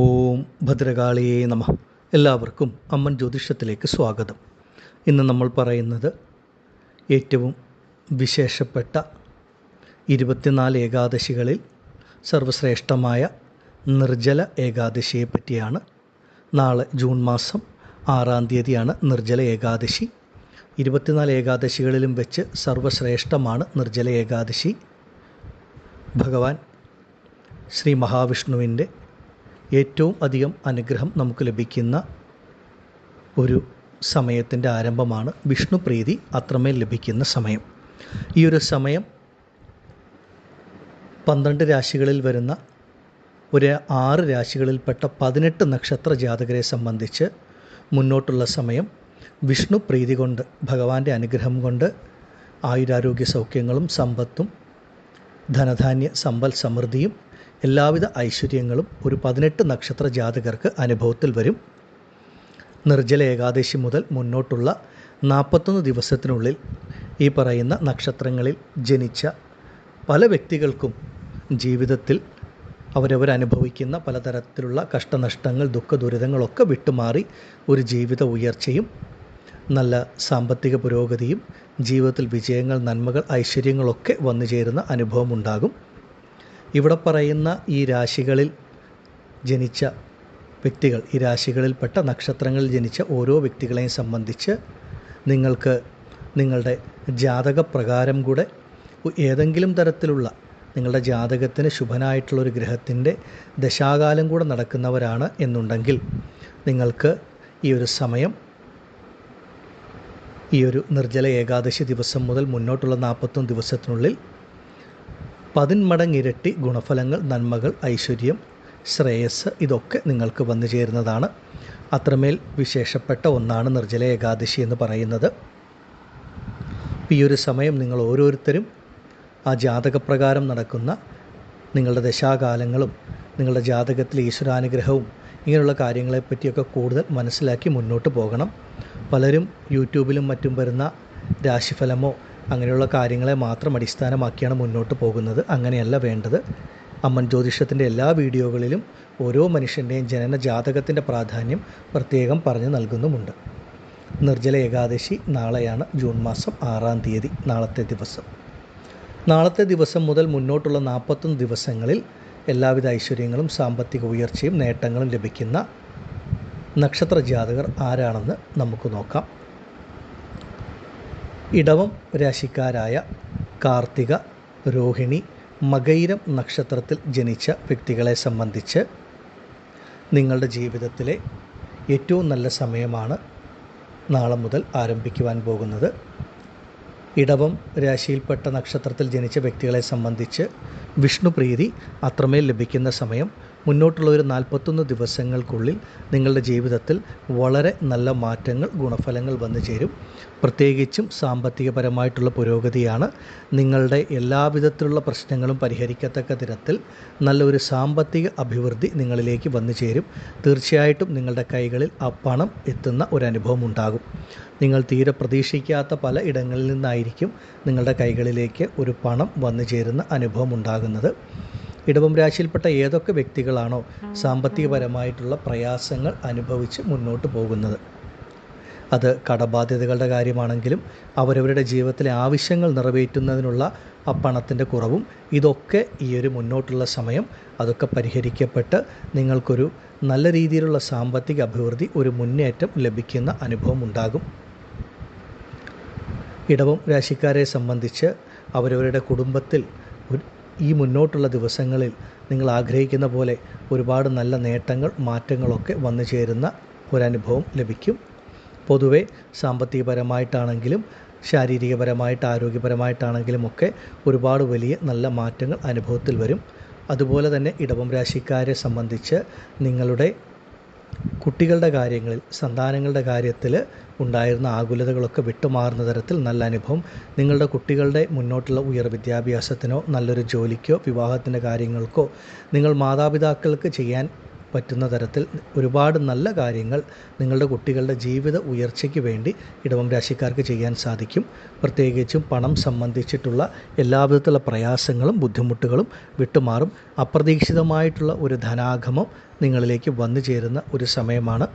ഓം ഭദ്രകാളിയേ നമഃ. എല്ലാവർക്കും അമ്മൻ ജ്യോതിഷത്തിലേക്ക് സ്വാഗതം. ഇന്ന് നമ്മൾ പറയുന്നത് ഏറ്റവും വിശേഷപ്പെട്ട 24 ഏകാദശികളിൽ സർവശ്രേഷ്ഠമായ നിർജ്ജല ഏകാദശിയെ പറ്റിയാണ്. നാളെ ജൂൺ മാസം 6-ാം തീയതിയാണ് നിർജ്ജല ഏകാദശി. 24 ഏകാദശികളിലും വെച്ച് സർവശ്രേഷ്ഠമാണ് നിർജ്ജല ഏകാദശി. ഭഗവാൻ ശ്രീ മഹാവിഷ്ണുവിൻ്റെ ഏറ്റവും അധികം അനുഗ്രഹം നമുക്ക് ലഭിക്കുന്ന ഒരു സമയത്തിൻ്റെ ആരംഭമാണ്. വിഷ്ണു പ്രീതി അത്രമേൽ ലഭിക്കുന്ന സമയം. ഈ ഒരു സമയം 12 രാശികളിൽ വരുന്ന ഒരു 6 രാശികളിൽപ്പെട്ട 18 നക്ഷത്ര ജാതകരെ സംബന്ധിച്ച് മുന്നോട്ടുള്ള സമയം വിഷ്ണു പ്രീതി കൊണ്ട്, ഭഗവാന്റെ അനുഗ്രഹം കൊണ്ട് ആയുരാരോഗ്യ സൗഖ്യങ്ങളും സമ്പത്തും ധനധാന്യ സമ്പൽ സമൃദ്ധിയും എല്ലാവിധ ഐശ്വര്യങ്ങളും ഒരു 18 നക്ഷത്ര ജാതകർക്ക് അനുഭവത്തിൽ വരും. നിർജ്ജല ഏകാദശി മുതൽ മുന്നോട്ടുള്ള 41 ദിവസത്തിനുള്ളിൽ ഈ പറയുന്ന നക്ഷത്രങ്ങളിൽ ജനിച്ച പല വ്യക്തികൾക്കും ജീവിതത്തിൽ അവരവരനുഭവിക്കുന്ന പലതരത്തിലുള്ള കഷ്ടനഷ്ടങ്ങൾ, ദുഃഖ ദുരിതങ്ങളൊക്കെ വിട്ടുമാറി ഒരു ജീവിത ഉയർച്ചയും നല്ല സാമ്പത്തിക പുരോഗതിയും ജീവിതത്തിൽ വിജയങ്ങൾ, നന്മകൾ, ഐശ്വര്യങ്ങളൊക്കെ വന്നു ചേരുന്ന അനുഭവം ഉണ്ടാകും. ഇവിടെ പറയുന്ന ഈ രാശികളിൽ ജനിച്ച വ്യക്തികൾ, ഈ രാശികളിൽപ്പെട്ട നക്ഷത്രങ്ങളിൽ ജനിച്ച ഓരോ വ്യക്തികളെയും സംബന്ധിച്ച് നിങ്ങൾക്ക് നിങ്ങളുടെ ജാതകപ്രകാരം കൂടെ ഏതെങ്കിലും തരത്തിലുള്ള നിങ്ങളുടെ ജാതകത്തിന് ശുഭനായിട്ടുള്ളൊരു ഗ്രഹത്തിൻ്റെ ദശാകാലം കൂടെ നടക്കുന്നവരാണ് എന്നുണ്ടെങ്കിൽ നിങ്ങൾക്ക് ഈ ഒരു സമയം, ഈ ഒരു നിർജ്ജല ഏകാദശി ദിവസം മുതൽ മുന്നോട്ടുള്ള 41 ദിവസത്തിനുള്ളിൽ 10 മടങ്ങ് ഇരട്ടി ഗുണഫലങ്ങൾ, നന്മകൾ, ഐശ്വര്യം, ശ്രേയസ് ഇതൊക്കെ നിങ്ങൾക്ക് വന്നു ചേരുന്നതാണ്. അത്രമേൽ വിശേഷപ്പെട്ട ഒന്നാണ് നിർജ്ജല ഏകാദശി എന്ന് പറയുന്നത്. ഈ ഒരു സമയം നിങ്ങൾ ഓരോരുത്തരും ആ ജാതകപ്രകാരം നടക്കുന്ന നിങ്ങളുടെ ദശാകാലങ്ങളും നിങ്ങളുടെ ജാതകത്തിലെ ഈശ്വരാനുഗ്രഹവും ഇങ്ങനെയുള്ള കാര്യങ്ങളെപ്പറ്റിയൊക്കെ കൂടുതൽ മനസ്സിലാക്കി മുന്നോട്ട് പോകണം. പലരും യൂട്യൂബിലും മറ്റും വരുന്ന രാശിഫലമോ അങ്ങനെയുള്ള കാര്യങ്ങളെ മാത്രം അടിസ്ഥാനമാക്കിയാണ് മുന്നോട്ട് പോകുന്നത്. അങ്ങനെയല്ല വേണ്ടത്. അമ്മൻ ജ്യോതിഷത്തിൻ്റെ എല്ലാ വീഡിയോകളിലും ഓരോ മനുഷ്യൻ്റെയും ജനന ജാതകത്തിൻ്റെ പ്രാധാന്യം പ്രത്യേകം പറഞ്ഞു നൽകുന്നുമുണ്ട്. നിർജ്ജല ഏകാദശി നാളെയാണ്, ജൂൺ മാസം 6-ാം തീയതി, നാളത്തെ ദിവസം. നാളത്തെ ദിവസം മുതൽ മുന്നോട്ടുള്ള 41 ദിവസങ്ങളിൽ എല്ലാവിധ ഐശ്വര്യങ്ങളും സാമ്പത്തിക ഉയർച്ചയും നേട്ടങ്ങളും ലഭിക്കുന്ന നക്ഷത്ര ജാതകർ ആരാണെന്ന് നമുക്ക് നോക്കാം. ഇടവം രാശിക്കാരായ കാർത്തിക, രോഹിണി, മകയിരം നക്ഷത്രത്തിൽ ജനിച്ച വ്യക്തികളെ സംബന്ധിച്ച് നിങ്ങളുടെ ജീവിതത്തിലെ ഏറ്റവും നല്ല സമയമാണ് നാളെ മുതൽ ആരംഭിക്കുവാൻ പോകുന്നത്. ഇടവം രാശിയിൽപ്പെട്ട നക്ഷത്രത്തിൽ ജനിച്ച വ്യക്തികളെ സംബന്ധിച്ച് വിഷ്ണു പ്രീതി അത്രമേൽ ലഭിക്കുന്ന സമയം. മുന്നോട്ടുള്ള ഒരു 41 ദിവസങ്ങൾക്കുള്ളിൽ നിങ്ങളുടെ ജീവിതത്തിൽ വളരെ നല്ല മാറ്റങ്ങൾ, ഗുണഫലങ്ങൾ വന്നു ചേരും. പ്രത്യേകിച്ചും സാമ്പത്തികപരമായിട്ടുള്ള പുരോഗതിയാണ്. നിങ്ങളുടെ എല്ലാവിധത്തിലുള്ള പ്രശ്നങ്ങളും പരിഹരിക്കത്തക്ക തരത്തിൽ നല്ലൊരു സാമ്പത്തിക അഭിവൃദ്ധി നിങ്ങളിലേക്ക് വന്നു ചേരും. തീർച്ചയായിട്ടും നിങ്ങളുടെ കൈകളിൽ ആ പണം എത്തുന്ന ഒരനുഭവം ഉണ്ടാകും. നിങ്ങൾ തീരെ പ്രതീക്ഷിക്കാത്ത പല ഇടങ്ങളിൽ നിന്നായിരിക്കും നിങ്ങളുടെ കൈകളിലേക്ക് ഒരു പണം വന്നു ചേരുന്ന അനുഭവം ഉണ്ടാകുന്നത്. ഇടവം രാശിയിൽപ്പെട്ട ഏതൊക്കെ വ്യക്തികളാണോ സാമ്പത്തികപരമായിട്ടുള്ള പ്രയാസങ്ങൾ അനുഭവിച്ച് മുന്നോട്ട് പോകുന്നത്, അത് കടബാധ്യതകളുടെ കാര്യമാണെങ്കിലും അവരവരുടെ ജീവിതത്തിലെ ആവശ്യങ്ങൾ നിറവേറ്റുന്നതിനുള്ള ആ പണത്തിൻ്റെ കുറവും, ഇതൊക്കെ ഈ ഒരു മുന്നോട്ടുള്ള സമയം അതൊക്കെ പരിഹരിക്കപ്പെട്ട് നിങ്ങൾക്കൊരു നല്ല രീതിയിലുള്ള സാമ്പത്തിക അഭിവൃദ്ധി, ഒരു മുന്നേറ്റം ലഭിക്കുന്ന അനുഭവം ഉണ്ടാകും. ഇടവം രാശിക്കാരെ സംബന്ധിച്ച് അവരവരുടെ കുടുംബത്തിൽ ഈ മുന്നോട്ടുള്ള ദിവസങ്ങളിൽ നിങ്ങൾ ആഗ്രഹിക്കുന്ന പോലെ ഒരുപാട് നല്ല നേട്ടങ്ങൾ, മാറ്റങ്ങളൊക്കെ വന്നു ചേരുന്ന ഒരനുഭവം ലഭിക്കും. പൊതുവെ സാമ്പത്തികപരമായിട്ടാണെങ്കിലും ശാരീരികപരമായിട്ട്, ആരോഗ്യപരമായിട്ടാണെങ്കിലും ഒക്കെ ഒരുപാട് വലിയ നല്ല മാറ്റങ്ങൾ അനുഭവത്തിൽ വരും. അതുപോലെ തന്നെ ഇടവം രാശിക്കാരെ സംബന്ധിച്ച് നിങ്ങളുടെ കുട്ടികളുടെ കാര്യങ്ങളിൽ, സന്താനങ്ങളുടെ കാര്യത്തിൽ ഉണ്ടായിരുന്ന ആകുലതകളൊക്കെ വിട്ടുമാറുന്ന തരത്തിൽ നല്ല അനുഭവം. നിങ്ങളുടെ കുട്ടികളുടെ മുന്നോട്ടുള്ള വിദ്യാഭ്യാസത്തിനോ നല്ലൊരു ജോലിക്കോ വിവാഹത്തിൻ്റെ കാര്യങ്ങൾക്കോ നിങ്ങൾ മാതാപിതാക്കൾക്ക് ചെയ്യാൻ പറ്റുന്ന തരത്തിൽ ഒരുപാട് നല്ല കാര്യങ്ങൾ നിങ്ങളുടെ കുട്ടികളുടെ ജീവിത ഉയർച്ചയ്ക്ക് വേണ്ടി ഇടവം രാശിക്കാർക്ക് ചെയ്യാൻ സാധിക്കും. പ്രത്യേകിച്ചും പണം സംബന്ധിച്ചിട്ടുള്ള എല്ലാവിധത്തിലുള്ള പ്രയാസങ്ങളും ബുദ്ധിമുട്ടുകളും വിട്ടുമാറും. അപ്രതീക്ഷിതമായിട്ടുള്ള ഒരു ധനാഗമം നിങ്ങളിലേക്ക് വന്നു ചേരുന്ന ഒരു സമയമാണ്.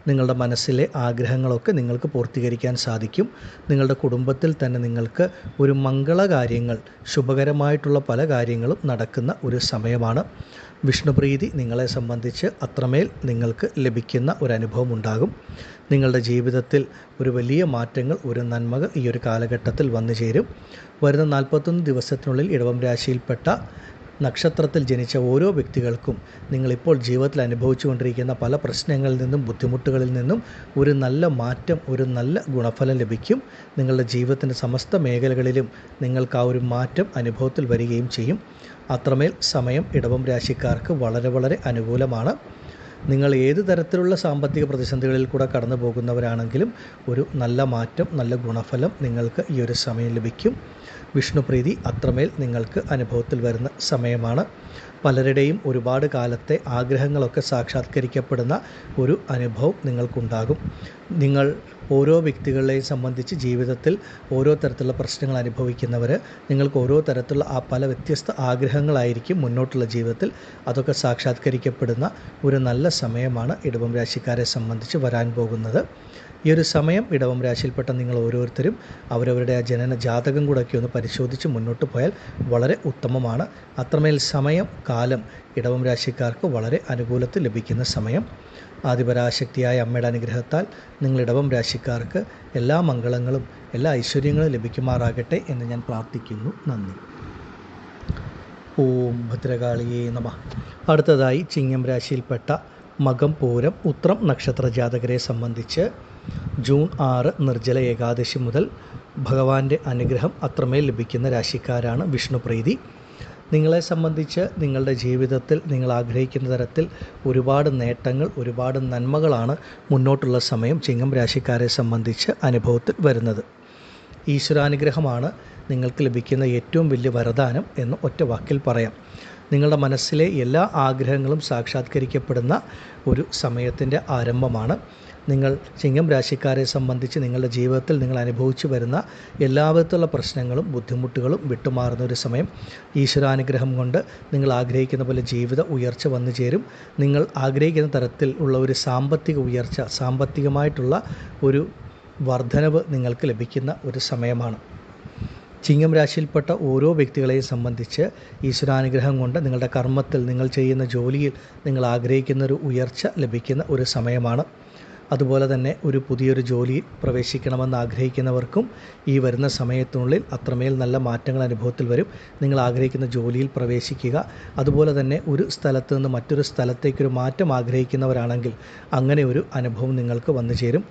നിങ്ങളുടെ മനസ്സിലെ ആഗ്രഹങ്ങളൊക്കെ നിങ്ങൾക്ക് പൂർത്തീകരിക്കാൻ സാധിക്കും. നിങ്ങളുടെ കുടുംബത്തിൽ തന്നെ നിങ്ങൾക്ക് ഒരു മംഗളകാര്യങ്ങൾ, ശുഭകരമായിട്ടുള്ള പല കാര്യങ്ങളും നടക്കുന്ന ഒരു സമയമാണ്. വിഷ്ണുപ്രീതി നിങ്ങളെ സംബന്ധിച്ച് അത്രമേൽ നിങ്ങൾക്ക് ലഭിക്കുന്ന ഒരു അനുഭവം ഉണ്ടാകും. നിങ്ങളുടെ ജീവിതത്തിൽ ഒരു വലിയ മാറ്റങ്ങൾ, ഒരു നന്മകൾ ഈ ഒരു കാലഘട്ടത്തിൽ വന്നു ചേരും. വരുന്ന 41 ദിവസത്തിനുള്ളിൽ ഇടവം രാശിയിൽപ്പെട്ട നക്ഷത്രത്തിൽ ജനിച്ച ഓരോ വ്യക്തികൾക്കും നിങ്ങളിപ്പോൾ ജീവിതത്തിൽ അനുഭവിച്ചുകൊണ്ടിരിക്കുന്ന പല പ്രശ്നങ്ങളിൽ നിന്നും ബുദ്ധിമുട്ടുകളിൽ നിന്നും ഒരു നല്ല മാറ്റം, ഒരു നല്ല ഗുണഫലം ലഭിക്കും. നിങ്ങളുടെ ജീവിതത്തിൻ്റെ സമസ്ത മേഖലകളിലും നിങ്ങൾക്ക് ആ ഒരു മാറ്റം അനുഭവത്തിൽ വരികയും ചെയ്യും. അത്രമേൽ സമയം ഇടവം രാശിക്കാർക്ക് വളരെ വളരെ അനുകൂലമാണ്. നിങ്ങൾ ഏത് തരത്തിലുള്ള സാമ്പത്തിക പ്രതിസന്ധികളിൽ കൂടെ കടന്നു പോകുന്നവരാണെങ്കിലും ഒരു നല്ല മാറ്റം, നല്ല ഗുണഫലം നിങ്ങൾക്ക് ഈ ഒരു സമയം ലഭിക്കും. വിഷ്ണുപ്രീതി അത്രമേൽ നിങ്ങൾക്ക് അനുഭവത്തിൽ വരുന്ന സമയമാണ്. പലരുടെയും ഒരുപാട് കാലത്തെ ആഗ്രഹങ്ങളൊക്കെ സാക്ഷാത്കരിക്കപ്പെടുന്ന ഒരു അനുഭവം നിങ്ങൾക്കുണ്ടാകും. നിങ്ങൾ ഓരോ വ്യക്തികളെയും സംബന്ധിച്ച് ജീവിതത്തിൽ ഓരോ തരത്തിലുള്ള പ്രശ്നങ്ങൾ അനുഭവിക്കുന്നവർ, നിങ്ങൾക്ക് ഓരോ തരത്തിലുള്ള പല വ്യത്യസ്ത ആഗ്രഹങ്ങളായിരിക്കും മുന്നോട്ടുള്ള ജീവിതത്തിൽ. അതൊക്കെ സാക്ഷാത്കരിക്കപ്പെടുന്ന ഒരു നല്ല സമയമാണ് ഇടവം രാശിക്കാരെ സംബന്ധിച്ച് വരാൻ പോകുന്നത്. ഈ ഒരു സമയം ഇടവം രാശിയിൽപ്പെട്ട നിങ്ങൾ ഓരോരുത്തരും അവരവരുടെ ആ ജനന ജാതകം കൂടെയൊക്കെ ഒന്ന് പരിശോധിച്ച് മുന്നോട്ട് പോയാൽ വളരെ ഉത്തമമാണ്. അത്രമേൽ സമയം, കാലം ഇടവം രാശിക്കാർക്ക് വളരെ അനുകൂലത്തിൽ ലഭിക്കുന്ന സമയം. ആദിപരാശക്തിയായ അമ്മയുടെ അനുഗ്രഹത്താൽ നിങ്ങൾ ഇടവം രാശിക്കാർക്ക് എല്ലാ മംഗളങ്ങളും എല്ലാ ഐശ്വര്യങ്ങളും ലഭിക്കുമാറാകട്ടെ എന്ന് ഞാൻ പ്രാർത്ഥിക്കുന്നു. നന്ദി. ഓം ഭദ്രകാളിയേ നമഃ. അടുത്തതായി ചിങ്ങം രാശിയിൽപ്പെട്ട മകം, പൂരം, ഉത്രം നക്ഷത്ര ജാതകരെ സംബന്ധിച്ച് ജൂൺ 6 നിർജ്ജല ഏകാദശി മുതൽ ഭഗവാന്റെ അനുഗ്രഹം അത്രമേൽ ലഭിക്കുന്ന രാശിക്കാരാണ് വിഷ്ണുപ്രീതി. നിങ്ങളെ സംബന്ധിച്ച് നിങ്ങളുടെ ജീവിതത്തിൽ നിങ്ങൾ ആഗ്രഹിക്കുന്ന തരത്തിൽ ഒരുപാട് നേട്ടങ്ങൾ, ഒരുപാട് നന്മകളാണ് മുന്നോട്ടുള്ള സമയം ചിങ്ങം രാശിക്കാരെ സംബന്ധിച്ച് അനുഭവത്തിൽ വരുന്നത്. ഈശ്വരാനുഗ്രഹമാണ് നിങ്ങൾക്ക് ലഭിക്കുന്ന ഏറ്റവും വലിയ വരദാനം എന്ന് ഒറ്റ വാക്കിൽ പറയാം. നിങ്ങളുടെ മനസ്സിലെ എല്ലാ ആഗ്രഹങ്ങളും സാക്ഷാത്കരിക്കപ്പെടുന്ന ഒരു സമയത്തിൻ്റെ ആരംഭമാണ്. നിങ്ങൾ ചിങ്ങം രാശിക്കാരെ സംബന്ധിച്ച് നിങ്ങളുടെ ജീവിതത്തിൽ നിങ്ങൾ അനുഭവിച്ചു വരുന്ന എല്ലാവിധത്തിലുള്ള പ്രശ്നങ്ങളും ബുദ്ധിമുട്ടുകളും വിട്ടുമാറുന്ന ഒരു സമയം. ഈശ്വരാനുഗ്രഹം കൊണ്ട് നിങ്ങൾ ആഗ്രഹിക്കുന്ന പോലെ ജീവിത ഉയർച്ച വന്നു ചേരും. നിങ്ങൾ ആഗ്രഹിക്കുന്ന തരത്തിൽ ഉള്ള ഒരു സാമ്പത്തിക ഉയർച്ച, സാമ്പത്തികമായിട്ടുള്ള ഒരു വർധനവ് നിങ്ങൾക്ക് ലഭിക്കുന്ന ഒരു സമയമാണ്. ചിങ്ങം രാശിയിൽപ്പെട്ട ഓരോ വ്യക്തികളെയും സംബന്ധിച്ച് ഈശ്വരാനുഗ്രഹം കൊണ്ട് നിങ്ങളുടെ കർമ്മത്തിൽ, നിങ്ങൾ ചെയ്യുന്ന ജോലിയിൽ നിങ്ങൾ ആഗ്രഹിക്കുന്ന ഒരു ഉയർച്ച ലഭിക്കുന്ന ഒരു സമയമാണ്. അതുപോലെ തന്നെ ഒരു പുതിയൊരു ജോലിയിൽ പ്രവേശിക്കണമെന്ന് ആഗ്രഹിക്കുന്നവർക്കും ഈ വരുന്ന സമയത്തിനുള്ളിൽ അത്രമേൽ നല്ല മാറ്റങ്ങൾ അനുഭവത്തിൽ വരും. നിങ്ങൾ ആഗ്രഹിക്കുന്ന ജോലിയിൽ പ്രവേശിക്കുക. അതുപോലെ തന്നെ ഒരു സ്ഥലത്ത് നിന്ന് മറ്റൊരു സ്ഥലത്തേക്കൊരു മാറ്റം ആഗ്രഹിക്കുന്നവരാണെങ്കിൽ അങ്ങനെ ഒരു അനുഭവം നിങ്ങൾക്ക് വന്നു ചേരും.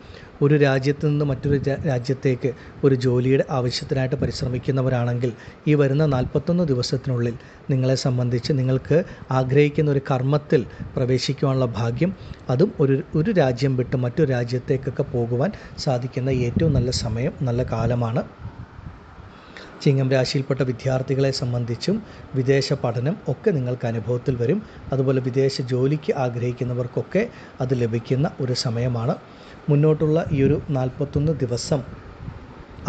ഒരു രാജ്യത്ത് നിന്ന് മറ്റൊരു രാജ്യത്തേക്ക് ഒരു ജോലിയുടെ ആവശ്യത്തിനായിട്ട് പരിശ്രമിക്കുന്നവരാണെങ്കിൽ ഈ വരുന്ന 41 ദിവസത്തിനുള്ളിൽ നിങ്ങളെ സംബന്ധിച്ച് നിങ്ങൾക്ക് ആഗ്രഹിക്കുന്ന ഒരു കർമ്മത്തിൽ പ്രവേശിക്കുവാനുള്ള ഭാഗ്യം, അതും ഒരു രാജ്യം വിട്ട് മറ്റൊരു രാജ്യത്തേക്കൊക്കെ പോകുവാൻ സാധിക്കുന്ന ഏറ്റവും നല്ല സമയം, നല്ല കാലമാണ്. ചിങ്ങം രാശിയിൽപ്പെട്ട വിദ്യാർത്ഥികളെ സംബന്ധിച്ചും വിദേശ പഠനം ഒക്കെ നിങ്ങൾക്ക് അനുഭവത്തിൽ വരും. അതുപോലെ വിദേശ ജോലിക്ക് ആഗ്രഹിക്കുന്നവർക്കൊക്കെ അത് ലഭിക്കുന്ന ഒരു സമയമാണ്. മുന്നോട്ടുള്ള ഈ ഒരു 41 ദിവസം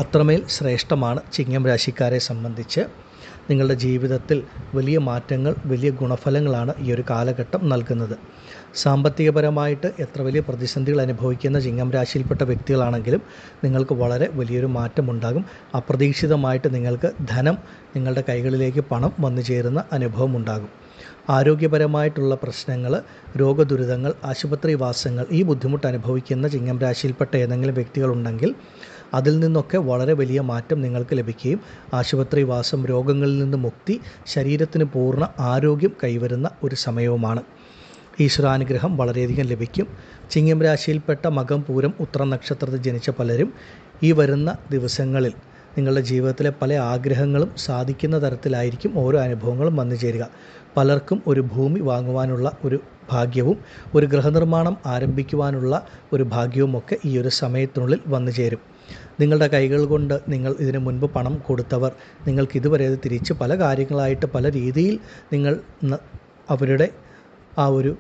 അത്രമേൽ ശ്രേഷ്ഠമാണ് ചിങ്ങം രാശിക്കാരെ സംബന്ധിച്ച്. നിങ്ങളുടെ ജീവിതത്തിൽ വലിയ മാറ്റങ്ങൾ, വലിയ ഗുണഫലങ്ങളാണ് ഈ ഒരു കാലഘട്ടം നൽകുന്നത്. സാമ്പത്തികപരമായിട്ട് എത്ര വലിയ പ്രതിസന്ധികൾ അനുഭവിക്കുന്ന ചിങ്ങം രാശിയിൽപ്പെട്ട വ്യക്തികളാണെങ്കിലും നിങ്ങൾക്ക് വളരെ വലിയൊരു മാറ്റമുണ്ടാകും. അപ്രതീക്ഷിതമായിട്ട് നിങ്ങൾക്ക് ധനം, നിങ്ങളുടെ കൈകളിലേക്ക് പണം വന്നു ചേരുന്ന അനുഭവം ഉണ്ടാകും. ആരോഗ്യപരമായിട്ടുള്ള പ്രശ്നങ്ങൾ, രോഗദുരിതങ്ങൾ, ആശുപത്രിവാസങ്ങൾ, ഈ ബുദ്ധിമുട്ട് അനുഭവിക്കുന്ന ചിങ്ങം രാശിയിൽപ്പെട്ട ഏതെങ്കിലും വ്യക്തികളുണ്ടെങ്കിൽ അതിൽ നിന്നൊക്കെ വളരെ വലിയ മാറ്റം നിങ്ങൾക്ക് ലഭിക്കുകയും ആശുപത്രിവാസം, രോഗങ്ങളിൽ നിന്ന് മുക്തി, ശരീരത്തിന് പൂർണ്ണ ആരോഗ്യം കൈവരുന്ന ഒരു സമയവുമാണ്. ഈശ്വരാനുഗ്രഹം വളരെയധികം ലഭിക്കും. ചിങ്ങം രാശിയിൽപ്പെട്ട മകം, പൂരം, ഉത്രം നക്ഷത്രത്തിൽ ജനിച്ച പലരും ഈ വരുന്ന ദിവസങ്ങളിൽ നിങ്ങളുടെ ജീവിതത്തിലെ പല ആഗ്രഹങ്ങളും സാധിക്കുന്ന തരത്തിലായിരിക്കും ഓരോ അനുഭവങ്ങളും വന്നു ചേരുക. പലർക്കും ഒരു ഭൂമി വാങ്ങുവാനുള്ള ഒരു ഭാഗ്യവും ഒരു ഗൃഹനിർമ്മാണം ആരംഭിക്കുവാനുള്ള ഒരു ഭാഗ്യവുമൊക്കെ ഈ ഒരു സമയത്തിനുള്ളിൽ വന്നു ചേരും. നിങ്ങളുടെ കൈകൾ കൊണ്ട് നിങ്ങൾ ഇതിനു മുൻപ് പണം കൊടുത്തവർ, നിങ്ങൾക്ക് ഇതുവരെ അത് തിരിച്ച് പല കാര്യങ്ങളായിട്ട് പല രീതിയിൽ നിങ്ങൾ അവരുടെ ആ ഒരു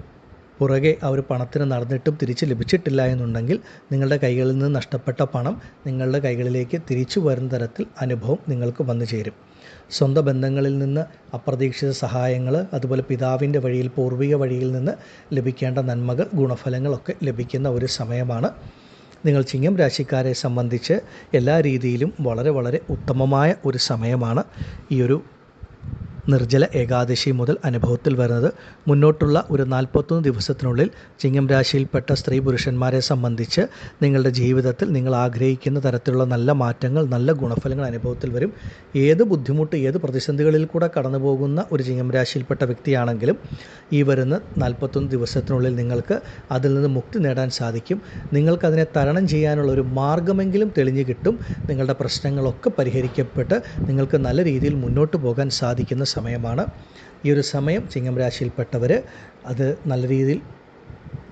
പുറകെ ആ ഒരു പണത്തിന് നടന്നിട്ടും തിരിച്ച് ലഭിച്ചിട്ടില്ല എന്നുണ്ടെങ്കിൽ നിങ്ങളുടെ കൈകളിൽ നിന്ന് നഷ്ടപ്പെട്ട പണം നിങ്ങളുടെ കൈകളിലേക്ക് തിരിച്ചു വരുന്ന തരത്തിൽ അനുഭവം നിങ്ങൾക്ക് വന്നു ചേരും. സ്വന്തം ബന്ധങ്ങളിൽ നിന്ന് അപ്രതീക്ഷിത സഹായങ്ങൾ, അതുപോലെ പിതാവിൻ്റെ വഴിയിൽ, പൂർവിക വഴിയിൽ നിന്ന് ലഭിക്കേണ്ട നന്മകൾ, ഗുണഫലങ്ങളൊക്കെ ലഭിക്കുന്ന ഒരു സമയമാണ്. നിങ്ങൾ ചിങ്ങം രാശിക്കാരെ സംബന്ധിച്ച് എല്ലാ രീതിയിലും വളരെ വളരെ ഉത്തമമായ ഒരു സമയമാണ് ഈ ഒരു നിർജ്ജല ഏകാദശി മുതൽ അനുഭവത്തിൽ വരുന്നത്. മുന്നോട്ടുള്ള ഒരു 41 ദിവസത്തിനുള്ളിൽ ചിങ്ങം രാശിയിൽപ്പെട്ട സ്ത്രീ പുരുഷന്മാരെ സംബന്ധിച്ച് നിങ്ങളുടെ ജീവിതത്തിൽ നിങ്ങൾ ആഗ്രഹിക്കുന്ന തരത്തിലുള്ള നല്ല മാറ്റങ്ങൾ, നല്ല ഗുണഫലങ്ങൾ അനുഭവത്തിൽ വരും. ഏത് ബുദ്ധിമുട്ട്, ഏത് പ്രതിസന്ധികളിൽ കൂടെ കടന്നു പോകുന്ന ഒരു ചിങ്ങം രാശിയിൽപ്പെട്ട വ്യക്തിയാണെങ്കിലും ഈ വരുന്ന 41 ദിവസത്തിനുള്ളിൽ നിങ്ങൾക്ക് അതിൽ നിന്ന് മുക്തി നേടാൻ സാധിക്കും. നിങ്ങൾക്കതിനെ തരണം ചെയ്യാനുള്ള ഒരു മാർഗ്ഗമെങ്കിലും തെളിഞ്ഞു കിട്ടും. നിങ്ങളുടെ പ്രശ്നങ്ങളൊക്കെ പരിഹരിക്കപ്പെട്ട് നിങ്ങൾക്ക് നല്ല രീതിയിൽ മുന്നോട്ട് പോകാൻ സാധിക്കുന്ന സമയമാണ്. ഈ ഒരു സമയം ചിങ്ങം രാശിയിൽപ്പെട്ടവർ അത് നല്ല രീതിയിൽ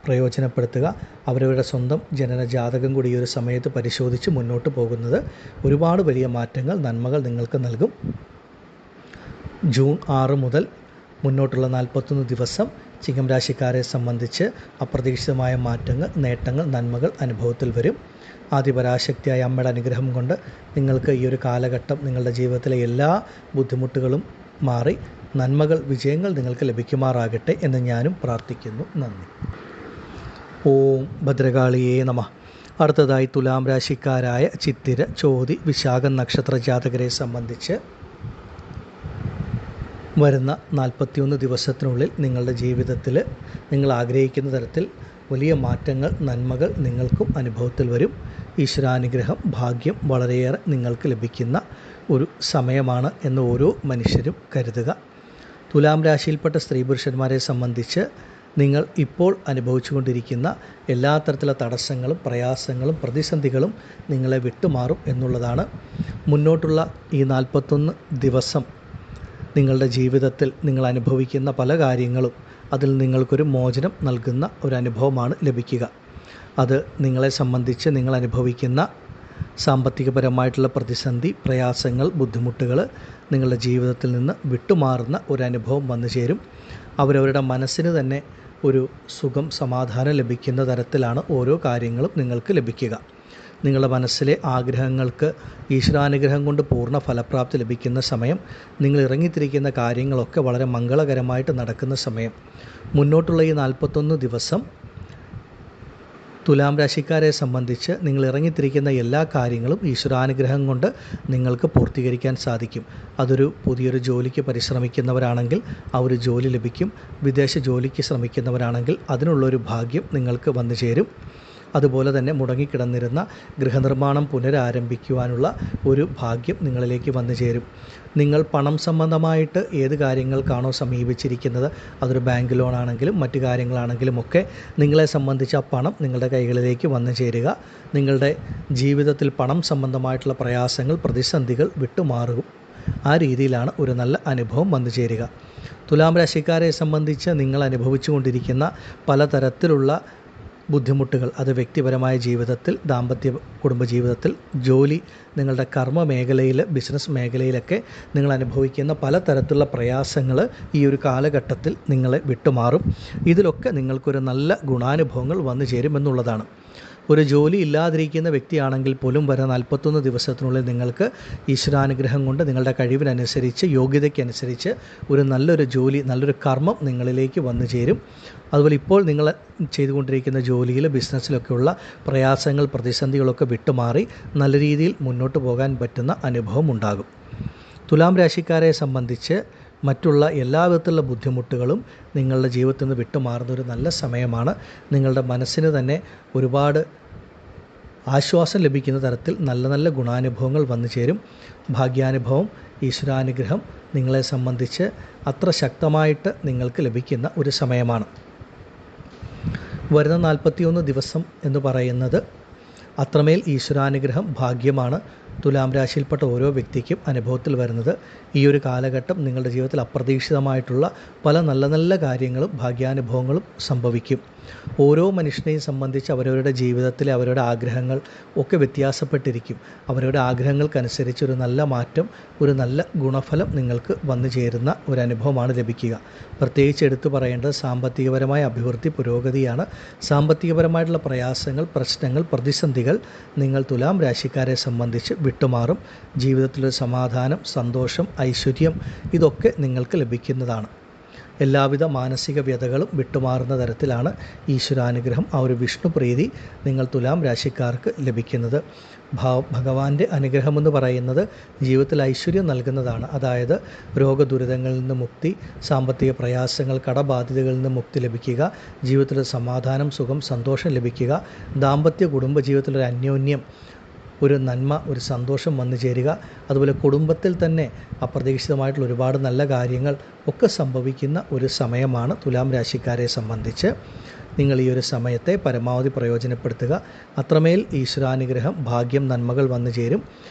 പ്രയോജനപ്പെടുത്തുക. അവരവരുടെ സ്വന്തം ജനന ജാതകം കൂടി ഈ ഒരു സമയത്ത് പരിശോധിച്ച് മുന്നോട്ട് പോകുന്നത് ഒരുപാട് വലിയ മാറ്റങ്ങൾ, നന്മകൾ നിങ്ങൾക്ക് നൽകും. ജൂൺ 6 മുതൽ മുന്നോട്ടുള്ള 41 ദിവസം ചിങ്ങം രാശിക്കാരെ സംബന്ധിച്ച് അപ്രതീക്ഷിതമായ മാറ്റങ്ങൾ, നേട്ടങ്ങൾ, നന്മകൾ അനുഭവത്തിൽ വരും. ആദിപരാശക്തിയായ അമ്മയുടെ അനുഗ്രഹം കൊണ്ട് നിങ്ങൾക്ക് ഈ ഒരു കാലഘട്ടം നിങ്ങളുടെ ജീവിതത്തിലെ എല്ലാ ബുദ്ധിമുട്ടുകളും മാറി നന്മകൾ, വിജയങ്ങൾ നിങ്ങൾക്ക് ലഭിക്കുമാറാകട്ടെ എന്ന് ഞാനും പ്രാർത്ഥിക്കുന്നു. നന്ദി. ഓം ഭദ്രകാളിയേ നമഃ. അടുത്തതായി തുലാം രാശിക്കാരായ ചിത്തിര, ചോതി, വിശാഖം നക്ഷത്ര ജാതകരെ സംബന്ധിച്ച് വരുന്ന 41 ദിവസത്തിനുള്ളിൽ നിങ്ങളുടെ ജീവിതത്തിൽ നിങ്ങൾ ആഗ്രഹിക്കുന്ന തരത്തിൽ വലിയ മാറ്റങ്ങൾ, നന്മകൾ നിങ്ങൾക്കും അനുഭവത്തിൽ വരും. ഈശ്വരാനുഗ്രഹം, ഭാഗ്യം വളരെയേറെ നിങ്ങൾക്ക് ലഭിക്കുന്ന ഒരു സമയമാണ് എന്ന് ഓരോ മനുഷ്യരും കരുതുക. തുലാം രാശിയിൽപ്പെട്ട സ്ത്രീ പുരുഷന്മാരെ സംബന്ധിച്ച് നിങ്ങൾ ഇപ്പോൾ അനുഭവിച്ചു കൊണ്ടിരിക്കുന്ന എല്ലാ തരത്തിലുള്ള തടസ്സങ്ങളും, പ്രയാസങ്ങളും, പ്രതിസന്ധികളും നിങ്ങളെ വിട്ടുമാറും എന്നുള്ളതാണ്. മുന്നോട്ടുള്ള ഈ 41 ദിവസം നിങ്ങളുടെ ജീവിതത്തിൽ നിങ്ങൾ അനുഭവിക്കുന്ന പല കാര്യങ്ങളും അതിൽ നിങ്ങൾക്കൊരു മോചനം നൽകുന്ന ഒരു അനുഭവമാണ് ലഭിക്കുക. അത് നിങ്ങളെ സംബന്ധിച്ച് നിങ്ങൾ അനുഭവിക്കുന്ന സാമ്പത്തികപരമായിട്ടുള്ള പ്രതിസന്ധി, പ്രയാസങ്ങൾ, ബുദ്ധിമുട്ടുകൾ നിങ്ങളുടെ ജീവിതത്തിൽ നിന്ന് വിട്ടുമാറുന്ന ഒരു അനുഭവം വന്നു ചേരും. അവരവരുടെ മനസ്സിന് തന്നെ ഒരു സുഖം, സമാധാനം ലഭിക്കുന്ന തരത്തിലാണ് ഓരോ കാര്യങ്ങളും നിങ്ങൾക്ക് ലഭിക്കുക. നിങ്ങളുടെ മനസ്സിലെ ആഗ്രഹങ്ങൾക്ക് ഈശ്വരാനുഗ്രഹം കൊണ്ട് പൂർണ്ണ ഫലപ്രാപ്തി ലഭിക്കുന്ന സമയം, നിങ്ങൾ ഇറങ്ങിത്തിരിക്കുന്ന കാര്യങ്ങളൊക്കെ വളരെ മംഗളകരമായിട്ട് നടക്കുന്ന സമയം. മുന്നോട്ടുള്ള ഈ 41 ദിവസം തുലാം രാശിക്കാരെ സംബന്ധിച്ച് നിങ്ങൾ ഇറങ്ങിത്തിരിക്കുന്ന എല്ലാ കാര്യങ്ങളും ഈശ്വരാനുഗ്രഹം കൊണ്ട് നിങ്ങൾക്ക് പൂർത്തീകരിക്കാൻ സാധിക്കും. അതൊരു പുതിയൊരു ജോലിക്ക് പരിശ്രമിക്കുന്നവരാണെങ്കിൽ ആ ഒരു ജോലി ലഭിക്കും. വിദേശ ജോലിക്ക് ശ്രമിക്കുന്നവരാണെങ്കിൽ അതിനുള്ളൊരു ഭാഗ്യം നിങ്ങൾക്ക് വന്നു ചേരും. അതുപോലെ തന്നെ മുടങ്ങിക്കിടന്നിരുന്ന ഗൃഹനിർമ്മാണം പുനരാരംഭിക്കുവാനുള്ള ഒരു ഭാഗ്യം നിങ്ങളിലേക്ക് വന്നു ചേരും. നിങ്ങൾ പണം സംബന്ധമായിട്ട് ഏത് കാര്യങ്ങൾക്കാണോ സമീപിച്ചിരിക്കുന്നത്, അതൊരു ബാങ്ക് ലോണാണെങ്കിലും മറ്റു കാര്യങ്ങളാണെങ്കിലും ഒക്കെ നിങ്ങളെ സംബന്ധിച്ച് ആ പണം നിങ്ങളുടെ കൈകളിലേക്ക് വന്നു ചേരുക. നിങ്ങളുടെ ജീവിതത്തിൽ പണം സംബന്ധമായിട്ടുള്ള പ്രയാസങ്ങൾ, പ്രതിസന്ധികൾ വിട്ടുമാറും. ആ രീതിയിലാണ് ഒരു നല്ല അനുഭവം വന്നു ചേരുക. തുലാം രാശിക്കാരെ സംബന്ധിച്ച് നിങ്ങൾ അനുഭവിച്ചു കൊണ്ടിരിക്കുന്ന പലതരത്തിലുള്ള ബുദ്ധിമുട്ടുകൾ, അത് വ്യക്തിപരമായ ജീവിതത്തിൽ, ദാമ്പത്യ കുടുംബജീവിതത്തിൽ, ജോലി, നിങ്ങളുടെ കർമ്മ മേഖലയിൽ, ബിസിനസ് മേഖലയിലൊക്കെ നിങ്ങൾ അനുഭവിക്കുന്ന പലതരത്തിലുള്ള പ്രയാസങ്ങൾ ഈ ഒരു കാലഘട്ടത്തിൽ നിങ്ങളെ വിട്ടുമാറും. ഇതിലൊക്കെ നിങ്ങൾക്കൊരു നല്ല ഗുണാനുഭവങ്ങൾ വന്നു ചേരുമെന്നുള്ളതാണ്. ഒരു ജോലി ഇല്ലാതിരിക്കുന്ന വ്യക്തിയാണെങ്കിൽ പോലും വരെ 41 ദിവസത്തിനുള്ളിൽ നിങ്ങൾക്ക് ഈശ്വരാനുഗ്രഹം കൊണ്ട് നിങ്ങളുടെ കഴിവിനനുസരിച്ച്, യോഗ്യതയ്ക്കനുസരിച്ച് ഒരു നല്ലൊരു ജോലി, നല്ലൊരു കർമ്മം നിങ്ങളിലേക്ക് വന്നു ചേരും. അതുപോലെ ഇപ്പോൾ നിങ്ങൾ ചെയ്തുകൊണ്ടിരിക്കുന്ന ജോലിയിൽ, ബിസിനസ്സിലൊക്കെയുള്ള പ്രയാസങ്ങൾ, പ്രതിസന്ധികളൊക്കെ വിട്ടുമാറി നല്ല രീതിയിൽ മുന്നോട്ട് പോകാൻ പറ്റുന്ന അനുഭവം ഉണ്ടാകും. തുലാം രാശിക്കാരെ സംബന്ധിച്ച് മറ്റുള്ള എല്ലാ വിധത്തിലുള്ള ബുദ്ധിമുട്ടുകളും നിങ്ങളുടെ ജീവിതത്തിൽ നിന്ന് വിട്ടുമാറുന്ന ഒരു നല്ല സമയമാണ്. നിങ്ങളുടെ മനസ്സിന് തന്നെ ഒരുപാട് ആശ്വാസം ലഭിക്കുന്ന തരത്തിൽ നല്ല നല്ല ഗുണാനുഭവങ്ങൾ വന്നു ചേരും. ഭാഗ്യാനുഭവം, ഈശ്വരാനുഗ്രഹം നിങ്ങളെ സംബന്ധിച്ച് അത്ര ശക്തമായിട്ട് നിങ്ങൾക്ക് ലഭിക്കുന്ന ഒരു സമയമാണ്. വരുന്ന 41 ദിവസം എന്ന് പറയുന്നത് അത്രമേൽ ഈശ്വരാനുഗ്രഹം, ഭാഗ്യമാണ്. തുലാം രാശിയിൽപ്പെട്ട ഓരോ വ്യക്തിക്കും അനുഭവത്തിൽ വരുന്നത് ഈ ഒരു കാലഘട്ടം നിങ്ങളുടെ ജീവിതത്തിൽ അപ്രതീക്ഷിതമായിട്ടുള്ള പല നല്ല നല്ല കാര്യങ്ങളും ഭാഗ്യാനുഭവങ്ങളും സംഭവിക്കും. ഓരോ മനുഷ്യനെയും സംബന്ധിച്ച് അവരവരുടെ ജീവിതത്തിലെ അവരുടെ ആഗ്രഹങ്ങൾ ഒക്കെ വ്യത്യാസപ്പെട്ടിരിക്കും. അവരുടെ ആഗ്രഹങ്ങൾക്കനുസരിച്ച് ഒരു നല്ല മാറ്റം, ഒരു നല്ല ഗുണഫലം നിങ്ങൾക്ക് വന്നു ചേരുന്ന ഒരു അനുഭവമാണ് ലഭിക്കുക. പ്രത്യേകിച്ച് എടുത്തു പറയേണ്ടത് സാമ്പത്തികപരമായ അഭിവൃദ്ധി, പുരോഗതിയാണ്. സാമ്പത്തികപരമായിട്ടുള്ള പ്രയാസങ്ങൾ, പ്രശ്നങ്ങൾ, പ്രതിസന്ധികൾ നിങ്ങൾ തുലാം രാശിക്കാരെ സംബന്ധിച്ച് വിട്ടുമാറും. ജീവിതത്തിലൊരു സമാധാനം, സന്തോഷം, ഐശ്വര്യം ഇതൊക്കെ നിങ്ങൾക്ക് ലഭിക്കുന്നതാണ്. എല്ലാവിധ മാനസിക വ്യതകളും വിട്ടുമാറുന്ന തരത്തിലാണ് ഈശ്വരാനുഗ്രഹം, ആ ഒരു വിഷ്ണു പ്രീതി നിങ്ങൾ തുലാം രാശിക്കാർക്ക് ലഭിക്കുന്നത്. ഭഗവാന്റെ അനുഗ്രഹമെന്ന് പറയുന്നത് ജീവിതത്തിൽ ഐശ്വര്യം നൽകുന്നതാണ്. അതായത് രോഗദുരിതങ്ങളിൽ നിന്ന് മുക്തി, സാമ്പത്തിക പ്രയാസങ്ങൾ, കടബാധ്യതകളിൽ നിന്ന് മുക്തി ലഭിക്കുക, ജീവിതത്തിൽ സമാധാനം, സുഖം, സന്തോഷം ലഭിക്കുക, ദാമ്പത്യ കുടുംബ ജീവിതത്തിലൊരു അന്യോന്യം, ഒരു നന്മ, ഒരു സന്തോഷം വന്നു ചേരുക. അതുപോലെ കുടുംബത്തിൽ തന്നെ അപ്രതീക്ഷിതമായിട്ടുള്ള ഒരുപാട് നല്ല കാര്യങ്ങൾ ഒക്കെ സംഭവിക്കുന്ന ഒരു സമയമാണ് തുലാം രാശിക്കാരെ സംബന്ധിച്ച്. നിങ്ങൾ ഈ ഒരു സമയത്തെ പരമാവധി പ്രയോജനപ്പെടുത്തുക. അത്രമേൽ ഈശ്വരാനുഗ്രഹം, ഭാഗ്യം, നന്മകൾ വന്നു ചേരും.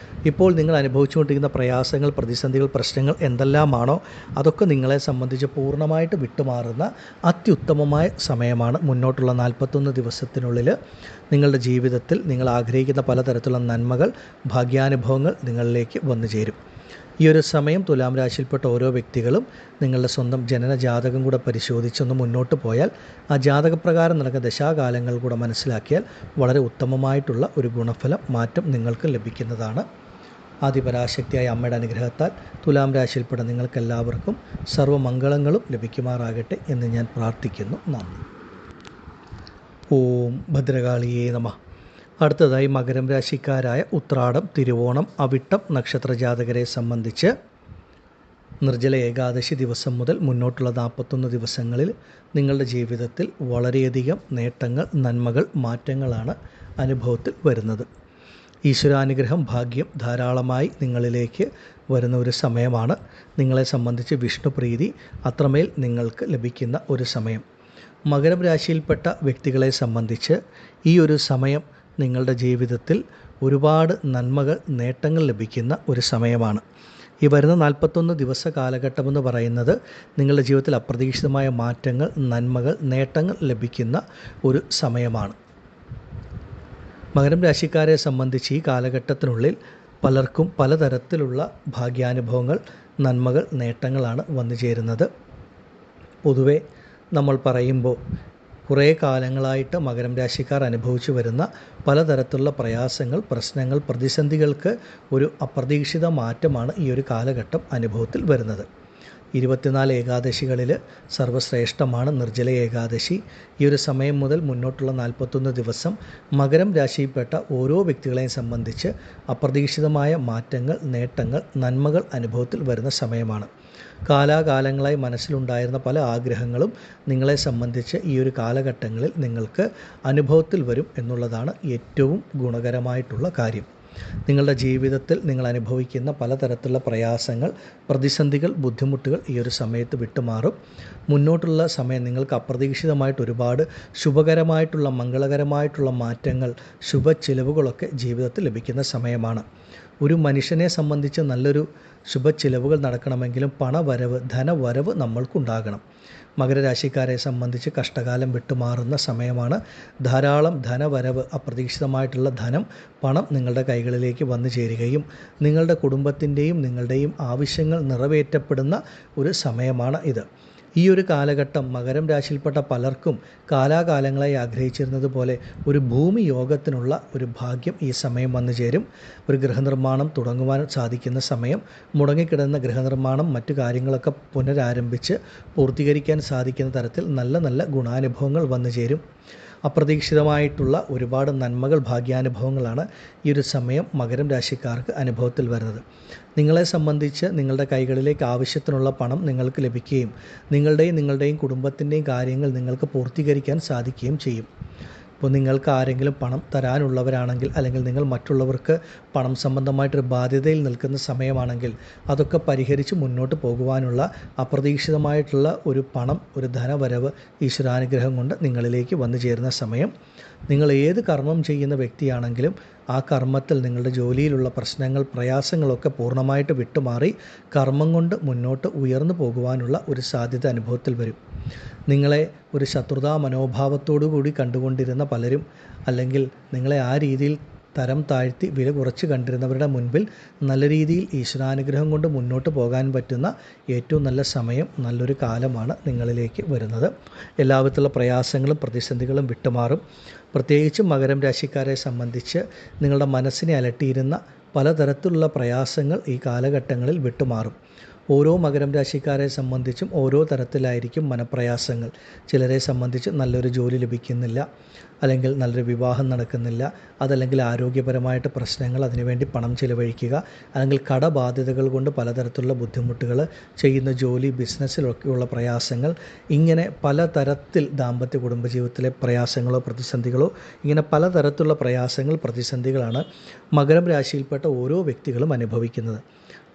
ഇപ്പോൾ നിങ്ങൾ അനുഭവിച്ചുകൊണ്ടിരിക്കുന്ന പ്രയാസങ്ങൾ, പ്രതിസന്ധികൾ, പ്രശ്നങ്ങൾ എന്തെല്ലാമാണോ അതൊക്കെ നിങ്ങളെ സംബന്ധിച്ച് പൂർണ്ണമായിട്ട് വിട്ടുമാറുന്ന അത്യുത്തമമായ സമയമാണ്. മുന്നോട്ടുള്ള 41 ദിവസത്തിനുള്ളിൽ നിങ്ങളുടെ ജീവിതത്തിൽ നിങ്ങൾ ആഗ്രഹിക്കുന്ന പലതരത്തിലുള്ള നന്മകൾ, ഭാഗ്യാനുഭവങ്ങൾ നിങ്ങളിലേക്ക് വന്നു ചേരും. ഈ ഒരു സമയം തുലാം രാശിയിൽപ്പെട്ട ഓരോ വ്യക്തികളും നിങ്ങളുടെ സ്വന്തം ജനന ജാതകം കൂടെ പരിശോധിച്ചൊന്ന് മുന്നോട്ട് പോയാൽ, ആ ജാതകപ്രകാരം നടക്കുന്ന ദശാകാലങ്ങൾ കൂടെ മനസ്സിലാക്കിയാൽ വളരെ ഉത്തമമായിട്ടുള്ള ഒരു ഗുണഫലം, മാറ്റം നിങ്ങൾക്ക് ലഭിക്കുന്നതാണ്. ആദിപരാശക്തിയായ അമ്മയുടെ അനുഗ്രഹത്താൽ തുലാം രാശിയിൽപ്പെട്ട നിങ്ങൾക്കെല്ലാവർക്കും സർവ്വമംഗളങ്ങളും ലഭിക്കുമാറാകട്ടെ എന്ന് ഞാൻ പ്രാർത്ഥിക്കുന്നു. നന്ദി. ഓം ഭദ്രകാളിയേ നമഃ. അടുത്തതായി മകരം രാശിക്കാരായ ഉത്രാടം, തിരുവോണം, അവിട്ടം നക്ഷത്ര ജാതകരെ സംബന്ധിച്ച് നിർജ്ജല ഏകാദശി ദിവസം മുതൽ മുന്നോട്ടുള്ള 41 ദിവസങ്ങളിൽ നിങ്ങളുടെ ജീവിതത്തിൽ വളരെയധികം നേട്ടങ്ങൾ, നന്മകൾ, മാറ്റങ്ങളാണ് അനുഭവത്തിൽ വരുന്നത്. ഈശ്വരാനുഗ്രഹം, ഭാഗ്യം ധാരാളമായി നിങ്ങളിലേക്ക് വരുന്ന ഒരു സമയമാണ്. നിങ്ങളെ സംബന്ധിച്ച് വിഷ്ണുപ്രീതി അത്രമേൽ നിങ്ങൾക്ക് ലഭിക്കുന്ന ഒരു സമയം. മകരം രാശിയിൽപ്പെട്ട വ്യക്തികളെ സംബന്ധിച്ച് ഈ ഒരു സമയം നിങ്ങളുടെ ജീവിതത്തിൽ ഒരുപാട് നന്മകൾ, നേട്ടങ്ങൾ ലഭിക്കുന്ന ഒരു സമയമാണ്. ഈ വരുന്ന 41 ദിവസ കാലഘട്ടമെന്ന് പറയുന്നത് നിങ്ങളുടെ ജീവിതത്തിൽ അപ്രതീക്ഷിതമായ മാറ്റങ്ങൾ, നന്മകൾ, നേട്ടങ്ങൾ ലഭിക്കുന്ന ഒരു സമയമാണ്. മകരം രാശിക്കാരെ സംബന്ധിച്ച് ഈ കാലഘട്ടത്തിനുള്ളിൽ പലർക്കും പലതരത്തിലുള്ള ഭാഗ്യാനുഭവങ്ങൾ, നന്മകൾ, നേട്ടങ്ങളാണ് വന്നു ചേരുന്നത്. പൊതുവെ നമ്മൾ പറയുമ്പോൾ കുറേ കാലങ്ങളായിട്ട് മകരം രാശിക്കാർ അനുഭവിച്ചു വരുന്ന പലതരത്തിലുള്ള പ്രയാസങ്ങൾ, പ്രശ്നങ്ങൾ, പ്രതിസന്ധികൾക്ക് ഒരു അപ്രതീക്ഷിത മാറ്റമാണ് ഈ ഒരു കാലഘട്ടം അനുഭവത്തിൽ വരുന്നത്. 24 ഏകാദശികളിൽ സർവശ്രേഷ്ഠമാണ് നിർജ്ജല ഏകാദശി. ഈ ഒരു സമയം മുതൽ മുന്നോട്ടുള്ള 41 ദിവസം മകരം രാശിയിൽപ്പെട്ട ഓരോ വ്യക്തികളെയും സംബന്ധിച്ച് അപ്രതീക്ഷിതമായ മാറ്റങ്ങൾ, നേട്ടങ്ങൾ, നന്മകൾ അനുഭവത്തിൽ വരുന്ന സമയമാണ്. കാലാകാലങ്ങളായി മനസ്സിലുണ്ടായിരുന്ന പല ആഗ്രഹങ്ങളും നിങ്ങളെ സംബന്ധിച്ച് ഈ ഒരു കാലഘട്ടങ്ങളിൽ നിങ്ങൾക്ക് അനുഭവത്തിൽ വരും എന്നുള്ളതാണ് ഏറ്റവും ഗുണകരമായിട്ടുള്ള കാര്യം. നിങ്ങളുടെ ജീവിതത്തിൽ നിങ്ങൾ അനുഭവിക്കുന്ന പലതരത്തിലുള്ള പ്രയാസങ്ങൾ, പ്രതിസന്ധികൾ, ബുദ്ധിമുട്ടുകൾ ഈ ഒരു സമയത്ത് വിട്ടുമാറും. മുന്നോട്ടുള്ള സമയം നിങ്ങൾക്ക് അപ്രതീക്ഷിതമായിട്ട് ഒരുപാട് ശുഭകരമായിട്ടുള്ള, മംഗളകരമായിട്ടുള്ള മാറ്റങ്ങൾ, ശുഭ ചിലവുകളൊക്കെ ജീവിതത്തിൽ ലഭിക്കുന്ന സമയമാണ്. ഒരു മനുഷ്യനെ സംബന്ധിച്ച് നല്ലൊരു ശുഭ ചിലവുകൾ നടക്കണമെങ്കിലും പണവരവ്, ധനവരവ് നമ്മൾക്കുണ്ടാകണം. മകരരാശിക്കാരെ സംബന്ധിച്ച് കഷ്ടകാലം വിട്ടുമാറുന്ന സമയമാണ്. ധാരാളം ധനവരവ്, അപ്രതീക്ഷിതമായിട്ടുള്ള ധനം, പണം നിങ്ങളുടെ കൈകളിലേക്ക് വന്നു ചേരുകയും നിങ്ങളുടെ കുടുംബത്തിൻ്റെയും നിങ്ങളുടെയും ആവശ്യങ്ങൾ നിറവേറ്റപ്പെടുന്ന ഒരു സമയമാണ് ഇത്. ഈ ഒരു കാലഘട്ടം മകരം രാശിയിൽപ്പെട്ട പലർക്കും കാലാകാലങ്ങളായി ആഗ്രഹിച്ചിരുന്നത് പോലെ ഒരു ഭൂമി യോഗത്തിനുള്ള ഒരു ഭാഗ്യം ഈ സമയം വന്നു ചേരും. ഒരു ഗൃഹനിർമ്മാണം തുടങ്ങുവാൻ സാധിക്കുന്ന സമയം, മുടങ്ങിക്കിടന്ന ഗൃഹനിർമ്മാണം, മറ്റു കാര്യങ്ങളൊക്കെ പുനരാരംഭിച്ച് പൂർത്തീകരിക്കാൻ സാധിക്കുന്ന തരത്തിൽ നല്ല നല്ല ഗുണാനുഭവങ്ങൾ വന്നു ചേരും. അപ്രതീക്ഷിതമായിട്ടുള്ള ഒരുപാട് നന്മകൾ, ഭാഗ്യാനുഭവങ്ങളാണ് ഈ ഒരു സമയം മകരം രാശിക്കാർക്ക് അനുഭവത്തിൽ വരുന്നത്. നിങ്ങളെ സംബന്ധിച്ച് നിങ്ങളുടെ കൈകളിലേക്ക് ആവശ്യത്തിനുള്ള പണം നിങ്ങൾക്ക് ലഭിക്കുകയും നിങ്ങളുടെയും കുടുംബത്തിൻ്റെയും കാര്യങ്ങൾ നിങ്ങൾക്ക് പൂർത്തീകരിക്കാൻ സാധിക്കുകയും ചെയ്യും. ഇപ്പോൾ നിങ്ങൾക്ക് ആരെങ്കിലും പണം തരാനുള്ളവരാണെങ്കിൽ, അല്ലെങ്കിൽ നിങ്ങൾ മറ്റുള്ളവർക്ക് പണം സംബന്ധമായിട്ടൊരു ബാധ്യതയിൽ നിൽക്കുന്ന സമയമാണെങ്കിൽ അതൊക്കെ പരിഹരിച്ച് മുന്നോട്ട് പോകുവാനുള്ള അപ്രതീക്ഷിതമായിട്ടുള്ള ഒരു പണം, ഒരു ധനവരവ് ഈശ്വരാനുഗ്രഹം കൊണ്ട് നിങ്ങളിലേക്ക് വന്നു ചേരുന്ന സമയം. നിങ്ങൾ ഏത് കർമ്മം ചെയ്യുന്ന വ്യക്തിയാണെങ്കിലും ആ കർമ്മത്തിൽ നിങ്ങളുടെ ജോലിയിലുള്ള പ്രശ്നങ്ങൾ, പ്രയാസങ്ങളൊക്കെ പൂർണ്ണമായിട്ട് വിട്ടുമാറി കർമ്മം കൊണ്ട് മുന്നോട്ട് ഉയർന്നു പോകുവാനുള്ള ഒരു സാധ്യത അനുഭവത്തിൽ വരും. നിങ്ങളെ ഒരു ശത്രുതാ മനോഭാവത്തോടു കൂടി കണ്ടുകൊണ്ടിരുന്ന പലരും, അല്ലെങ്കിൽ നിങ്ങളെ ആ രീതിയിൽ തരം താഴ്ത്തി വില കുറച്ച് കണ്ടിരുന്നവരുടെ മുൻപിൽ നല്ല രീതിയിൽ ഈശ്വരാനുഗ്രഹം കൊണ്ട് മുന്നോട്ട് പോകാൻ പറ്റുന്ന ഏറ്റവും നല്ല സമയം, നല്ലൊരു കാലമാണ് നിങ്ങളിലേക്ക് വരുന്നത്. എല്ലാവിധത്തിലുള്ള പ്രയാസങ്ങളും പ്രതിസന്ധികളും വിട്ടുമാറും. പ്രത്യേകിച്ചും മകരം രാശിക്കാരെ സംബന്ധിച്ച് നിങ്ങളുടെ മനസ്സിനെ അലട്ടിയിരുന്ന പലതരത്തിലുള്ള പ്രയാസങ്ങൾ ഈ കാലഘട്ടങ്ങളിൽ വിട്ടുമാറും. ഓരോ മകരം രാശിക്കാരെ സംബന്ധിച്ചും ഓരോ തരത്തിലായിരിക്കും മനപ്രയാസങ്ങൾ. ചിലരെ സംബന്ധിച്ച് നല്ലൊരു ജോലി ലഭിക്കുന്നില്ല, അല്ലെങ്കിൽ നല്ലൊരു വിവാഹം നടക്കുന്നില്ല, അതല്ലെങ്കിൽ ആരോഗ്യപരമായിട്ട് പ്രശ്നങ്ങൾ, അതിനുവേണ്ടി പണം ചിലവഴിക്കുക, അല്ലെങ്കിൽ കടബാധ്യതകൾ കൊണ്ട് പലതരത്തിലുള്ള ബുദ്ധിമുട്ടുകൾ, ചെയ്യുന്ന ജോലി, ബിസിനസ്സിലൊക്കെയുള്ള പ്രയാസങ്ങൾ, ഇങ്ങനെ പലതരത്തിൽ ദാമ്പത്യ കുടുംബജീവിതത്തിലെ പ്രയാസങ്ങളോ പ്രതിസന്ധികളോ, ഇങ്ങനെ പലതരത്തിലുള്ള പ്രയാസങ്ങൾ, പ്രതിസന്ധികളാണ് മകരം രാശിയിൽപ്പെട്ട ഓരോ വ്യക്തികളും അനുഭവിക്കുന്നത്.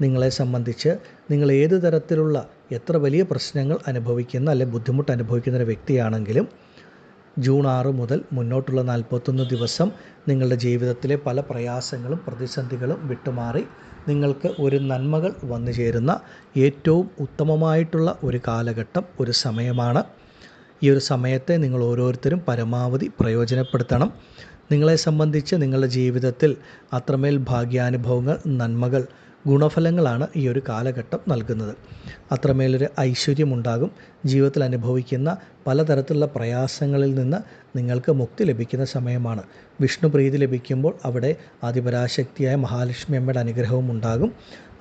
നിങ്ങളെ സംബന്ധിച്ച് നിങ്ങൾ ഏത് തരത്തിലുള്ള എത്ര വലിയ പ്രശ്നങ്ങൾ അനുഭവിക്കുന്ന അല്ലെങ്കിൽ ബുദ്ധിമുട്ട് അനുഭവിക്കുന്ന ഒരു വ്യക്തിയാണെങ്കിലും ജൂൺ 6 മുതൽ മുന്നോട്ടുള്ള 41 ദിവസം നിങ്ങളുടെ ജീവിതത്തിലെ പല പ്രയാസങ്ങളും പ്രതിസന്ധികളും വിട്ടുമാറി നിങ്ങൾക്ക് ഒരു നന്മകൾ വന്നു ചേരുന്ന ഏറ്റവും ഉത്തമമായിട്ടുള്ള ഒരു കാലഘട്ടം, ഒരു സമയമാണ്. ഈ ഒരു സമയത്തെ നിങ്ങൾ ഓരോരുത്തരും പരമാവധി പ്രയോജനപ്പെടുത്തണം. നിങ്ങളെ സംബന്ധിച്ച് നിങ്ങളുടെ ജീവിതത്തിൽ അത്രമേൽ ഭാഗ്യാനുഭവങ്ങൾ, നന്മകൾ, ഗുണഫലങ്ങളാണ് ഈ ഒരു കാലഘട്ടം നൽകുന്നത്. അത്രമേലൊരു ഐശ്വര്യമുണ്ടാകും. ജീവിതത്തിൽ അനുഭവിക്കുന്ന പലതരത്തിലുള്ള പ്രയാസങ്ങളിൽ നിന്ന് നിങ്ങൾക്ക് മുക്തി ലഭിക്കുന്ന സമയമാണ്. വിഷ്ണു പ്രീതി ലഭിക്കുമ്പോൾ അവിടെ ആദിപരാശക്തിയായ മഹാലക്ഷ്മി അമ്മയുടെ അനുഗ്രഹവും ഉണ്ടാകും.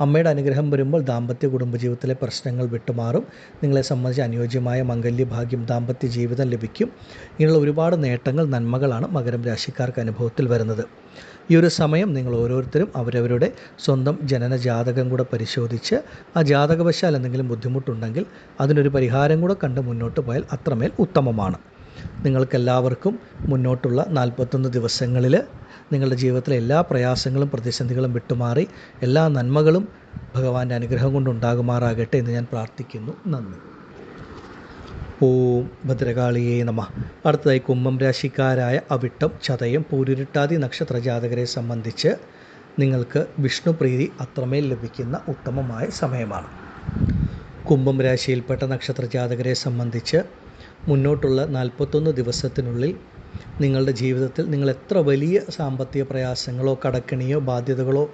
അമ്മയുടെ അനുഗ്രഹം വരുമ്പോൾ ദാമ്പത്യ കുടുംബജീവിതത്തിലെ പ്രശ്നങ്ങൾ വിട്ടുമാറും. നിങ്ങളെ സംബന്ധിച്ച് അനുയോജ്യമായ മംഗല്യഭാഗ്യം, ദാമ്പത്യ ജീവിതം ലഭിക്കും. ഇങ്ങനെയുള്ള ഒരുപാട് നേട്ടങ്ങൾ, നന്മകളാണ് മകരം രാശിക്കാർക്ക് അനുഭവത്തിൽ വരുന്നത്. ഈ ഒരു സമയം നിങ്ങൾ ഓരോരുത്തരും അവരവരുടെ സ്വന്തം ജനന ജാതകം കൂടെ പരിശോധിച്ച് ആ ജാതകവശാൽ എന്തെങ്കിലും ബുദ്ധിമുട്ടുണ്ടെങ്കിൽ അതിനൊരു പരിഹാരം കൂടെ കണ്ട് മുന്നോട്ട് പോയാൽ അത്രമേൽ ഉത്തമമാണ്. നിങ്ങൾക്കെല്ലാവർക്കും മുന്നോട്ടുള്ള 41 ദിവസങ്ങളിൽ നിങ്ങളുടെ ജീവിതത്തിലെ എല്ലാ പ്രയാസങ്ങളും പ്രതിസന്ധികളും വിട്ടുമാറി എല്ലാ നന്മകളും ഭഗവാന്റെ അനുഗ്രഹം കൊണ്ടുണ്ടാകുമാറാകട്ടെ എന്ന് ഞാൻ പ്രാർത്ഥിക്കുന്നു. നന്ദി. ഓം ഭദ്രകാളിയേ നമഃ. അടുത്തതായി കുംഭം രാശിക്കാരായ അവിട്ടം, ചതയം, പൂരുരുട്ടാതി നക്ഷത്ര ജാതകരെ സംബന്ധിച്ച് നിങ്ങൾക്ക് വിഷ്ണു പ്രീതി അത്രമേൽ ലഭിക്കുന്ന ഉത്തമമായ സമയമാണ്. കുംഭം രാശിയിൽപ്പെട്ട നക്ഷത്ര ജാതകരെ സംബന്ധിച്ച് മുന്നോട്ടുള്ള 41 ദിവസത്തിനുള്ളിൽ നിങ്ങളുടെ ജീവിതത്തിൽ നിങ്ങൾ എത്ര വലിയ സാമ്പത്തിക പ്രയാസങ്ങളോ കടക്കെണിയോ ബാധ്യതകളോ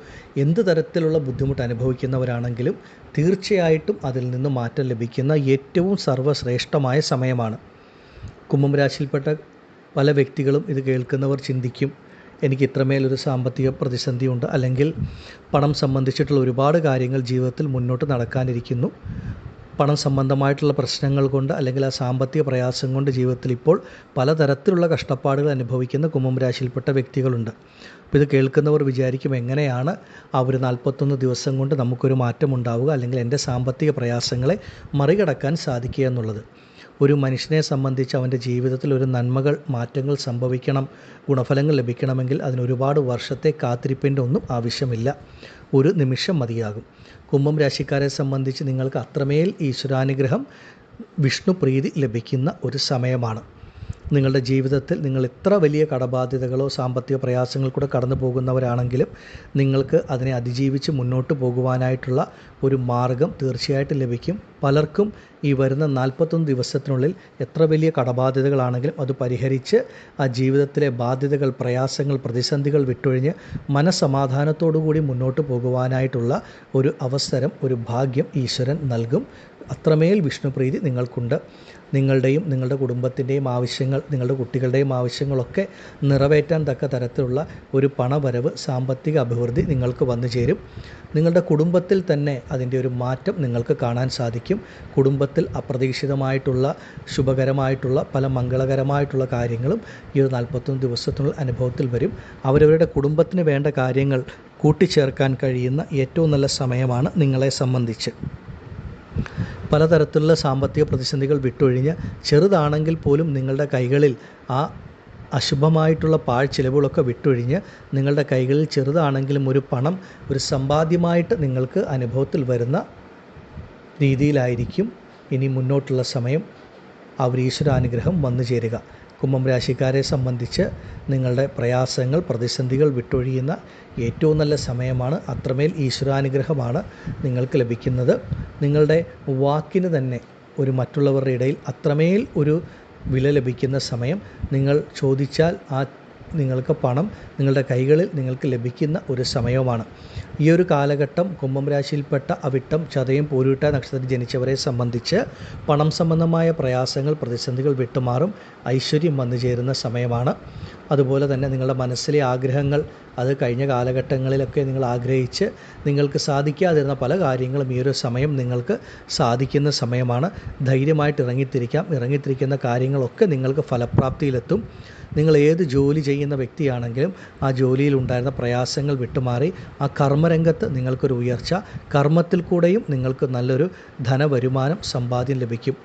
എന്ത് തരത്തിലുള്ള ബുദ്ധിമുട്ട് അനുഭവിക്കുന്നവരാണെങ്കിലും തീർച്ചയായിട്ടും അതിൽ നിന്ന് മാറ്റം ലഭിക്കുന്ന ഏറ്റവും സർവ്വശ്രേഷ്ഠമായ സമയമാണ്. കുംഭം രാശിയിൽപ്പെട്ട പല വ്യക്തികളും ഇത് കേൾക്കുന്നവർ ചിന്തിക്കും, എനിക്ക് ഇത്രമേലൊരു സാമ്പത്തിക പ്രതിസന്ധിയുണ്ട്, അല്ലെങ്കിൽ പണം സംബന്ധിച്ചിട്ടുള്ള ഒരുപാട് കാര്യങ്ങൾ ജീവിതത്തിൽ മുന്നോട്ട് നടക്കാനിരിക്കുന്നു, പണം സംബന്ധമായിട്ടുള്ള പ്രശ്നങ്ങൾ കൊണ്ട് അല്ലെങ്കിൽ ആ സാമ്പത്തിക പ്രയാസം കൊണ്ട് ജീവിതത്തിൽ ഇപ്പോൾ പലതരത്തിലുള്ള കഷ്ടപ്പാടുകൾ അനുഭവിക്കുന്ന കുംഭം രാശിയിൽപ്പെട്ട വ്യക്തികളുണ്ട്. അപ്പോൾ ഇത് കേൾക്കുന്നവർ വിചാരിക്കും, എങ്ങനെയാണ് ആ ഒരു 41 ദിവസം കൊണ്ട് നമുക്കൊരു മാറ്റം ഉണ്ടാവുക, അല്ലെങ്കിൽ എൻ്റെ സാമ്പത്തിക പ്രയാസങ്ങളെ മറികടക്കാൻ സാധിക്കുക എന്നുള്ളത്. ഒരു മനുഷ്യനെ സംബന്ധിച്ച് അവൻ്റെ ജീവിതത്തിൽ ഒരു നന്മകൾ, മാറ്റങ്ങൾ സംഭവിക്കണം, ഗുണഫലങ്ങൾ ലഭിക്കണമെങ്കിൽ അതിന് ഒരുപാട് വർഷത്തെ കാത്തിരിപ്പിൻ്റെ ഒന്നും ആവശ്യമില്ല, ഒരു നിമിഷം മതിയാകും. കുംഭം രാശിക്കാരെ സംബന്ധിച്ച് നിങ്ങൾക്ക് അത്രമേൽ ഈശ്വരാനുഗ്രഹം, വിഷ്ണു പ്രീതി ലഭിക്കുന്ന ഒരു സമയമാണ്. നിങ്ങളുടെ ജീവിതത്തിൽ നിങ്ങൾ എത്ര വലിയ കടബാധ്യതകളോ സാമ്പത്തിക പ്രയാസങ്ങൾ കൂടെ കടന്നു പോകുന്നവരാണെങ്കിലും നിങ്ങൾക്ക് അതിനെ അതിജീവിച്ച് മുന്നോട്ട് പോകുവാനായിട്ടുള്ള ഒരു മാർഗം തീർച്ചയായിട്ടും ലഭിക്കും. പലർക്കും ഈ വരുന്ന 41 ദിവസത്തിനുള്ളിൽ എത്ര വലിയ കടബാധ്യതകളാണെങ്കിലും അത് പരിഹരിച്ച് ആ ജീവിതത്തിലെ ബാധ്യതകൾ, പ്രയാസങ്ങൾ, പ്രതിസന്ധികൾ വിട്ടൊഴിഞ്ഞ് മനസ്സമാധാനത്തോടു കൂടി മുന്നോട്ട് പോകുവാനായിട്ടുള്ള ഒരു അവസരം, ഒരു ഭാഗ്യം ഈശ്വരൻ നൽകും. അത്രമേൽ വിഷ്ണുപ്രീതി നിങ്ങൾക്കുണ്ട്. നിങ്ങളുടെയും നിങ്ങളുടെ കുടുംബത്തിൻ്റെയും ആവശ്യങ്ങൾ, നിങ്ങളുടെ കുട്ടികളുടെയും ആവശ്യങ്ങളൊക്കെ നിറവേറ്റാൻ തക്ക തരത്തിലുള്ള ഒരു പണവരവ്, സാമ്പത്തിക അഭിവൃദ്ധി നിങ്ങൾക്ക് വന്നു ചേരും. നിങ്ങളുടെ കുടുംബത്തിൽ തന്നെ അതിൻ്റെ ഒരു മാറ്റം നിങ്ങൾക്ക് കാണാൻ സാധിക്കും. കുടുംബത്തിൽ അപ്രതീക്ഷിതമായിട്ടുള്ള ശുഭകരമായിട്ടുള്ള പല മംഗളകരമായിട്ടുള്ള കാര്യങ്ങളും ഈ ഒരു 41 ദിവസത്തിനുള്ള അനുഭവത്തിൽ വരും. അവരവരുടെ കുടുംബത്തിന് വേണ്ട കാര്യങ്ങൾ കൂട്ടിച്ചേർക്കാൻ കഴിയുന്ന ഏറ്റവും നല്ല സമയമാണ് നിങ്ങളെ സംബന്ധിച്ച്. പലതരത്തിലുള്ള സാമ്പത്തിക പ്രതിസന്ധികൾ വിട്ടൊഴിഞ്ഞ് ചെറുതാണെങ്കിൽ പോലും നിങ്ങളുടെ കൈകളിൽ ആ അശുഭമായിട്ടുള്ള ചിലവുകളൊക്കെ വിട്ടൊഴിഞ്ഞ് നിങ്ങളുടെ കൈകളിൽ ചെറുതാണെങ്കിലും ഒരു പണം, ഒരു സമ്പാദ്യമായിട്ട് നിങ്ങൾക്ക് അനുഭവത്തിൽ വരുന്ന രീതിയിലായിരിക്കും ഇനി മുന്നോട്ടുള്ള സമയം ആ ഒരു ഈശ്വരാനുഗ്രഹം വന്നു ചേരുക. കുംഭം രാശിക്കാരെ സംബന്ധിച്ച് നിങ്ങളുടെ പ്രയാസങ്ങൾ, പ്രതിസന്ധികൾ വിട്ടൊഴിയുന്ന ഏറ്റവും നല്ല സമയമാണ്. അത്രമേൽ ഈശ്വരാനുഗ്രഹമാണ് നിങ്ങൾക്ക് ലഭിക്കുന്നത്. നിങ്ങളുടെ വാക്കിന് തന്നെ ഒരു മറ്റുള്ളവരുടെ ഇടയിൽ അത്രമേൽ ഒരു വില ലഭിക്കുന്ന സമയം. നിങ്ങൾ ചോദിച്ചാൽ നിങ്ങൾക്ക് പണം നിങ്ങളുടെ കൈകളിൽ നിങ്ങൾക്ക് ലഭിക്കുന്ന ഒരു സമയവുമാണ്. ഈ ഒരു കാലഘട്ടം കുംഭം രാശിയിൽപ്പെട്ട അവിട്ടം, ചതയം, പൂരുരുട്ട നക്ഷത്രത്തിൽ ജനിച്ചവരെ സംബന്ധിച്ച് പണം സംബന്ധമായ പ്രയാസങ്ങൾ, പ്രതിസന്ധികൾ വിട്ടുമാറും. ഐശ്വര്യം വന്നു ചേരുന്ന സമയമാണ്. അതുപോലെ തന്നെ നിങ്ങളുടെ മനസ്സിലെ ആഗ്രഹങ്ങൾ, അത് കഴിഞ്ഞ കാലഘട്ടങ്ങളിലൊക്കെ നിങ്ങൾ ആഗ്രഹിച്ച് നിങ്ങൾക്ക് സാധിക്കാതിരുന്ന പല കാര്യങ്ങളും ഈ ഒരു സമയം നിങ്ങൾക്ക് സാധിക്കുന്ന സമയമാണ്. ധൈര്യമായിട്ട് ഇറങ്ങിത്തിരിക്കുന്ന കാര്യങ്ങളൊക്കെ നിങ്ങൾക്ക് ഫലപ്രാപ്തിയിലെത്തും. നിങ്ങൾ ഏത് ജോലി ചെയ്യുന്ന വ്യക്തിയാണെങ്കിലും ആ ജോലിയിൽ ഉണ്ടായിരുന്ന പ്രയാസങ്ങൾ വിട്ടുമാറി ആ കർമ്മരംഗത്ത് നിങ്ങൾക്കൊരു ഉയർച്ച, കർമ്മത്തിൽ കൂടെയും നിങ്ങൾക്ക് നല്ലൊരു ധനവരുമാനം, സമ്പാദ്യം ലഭിക്കും.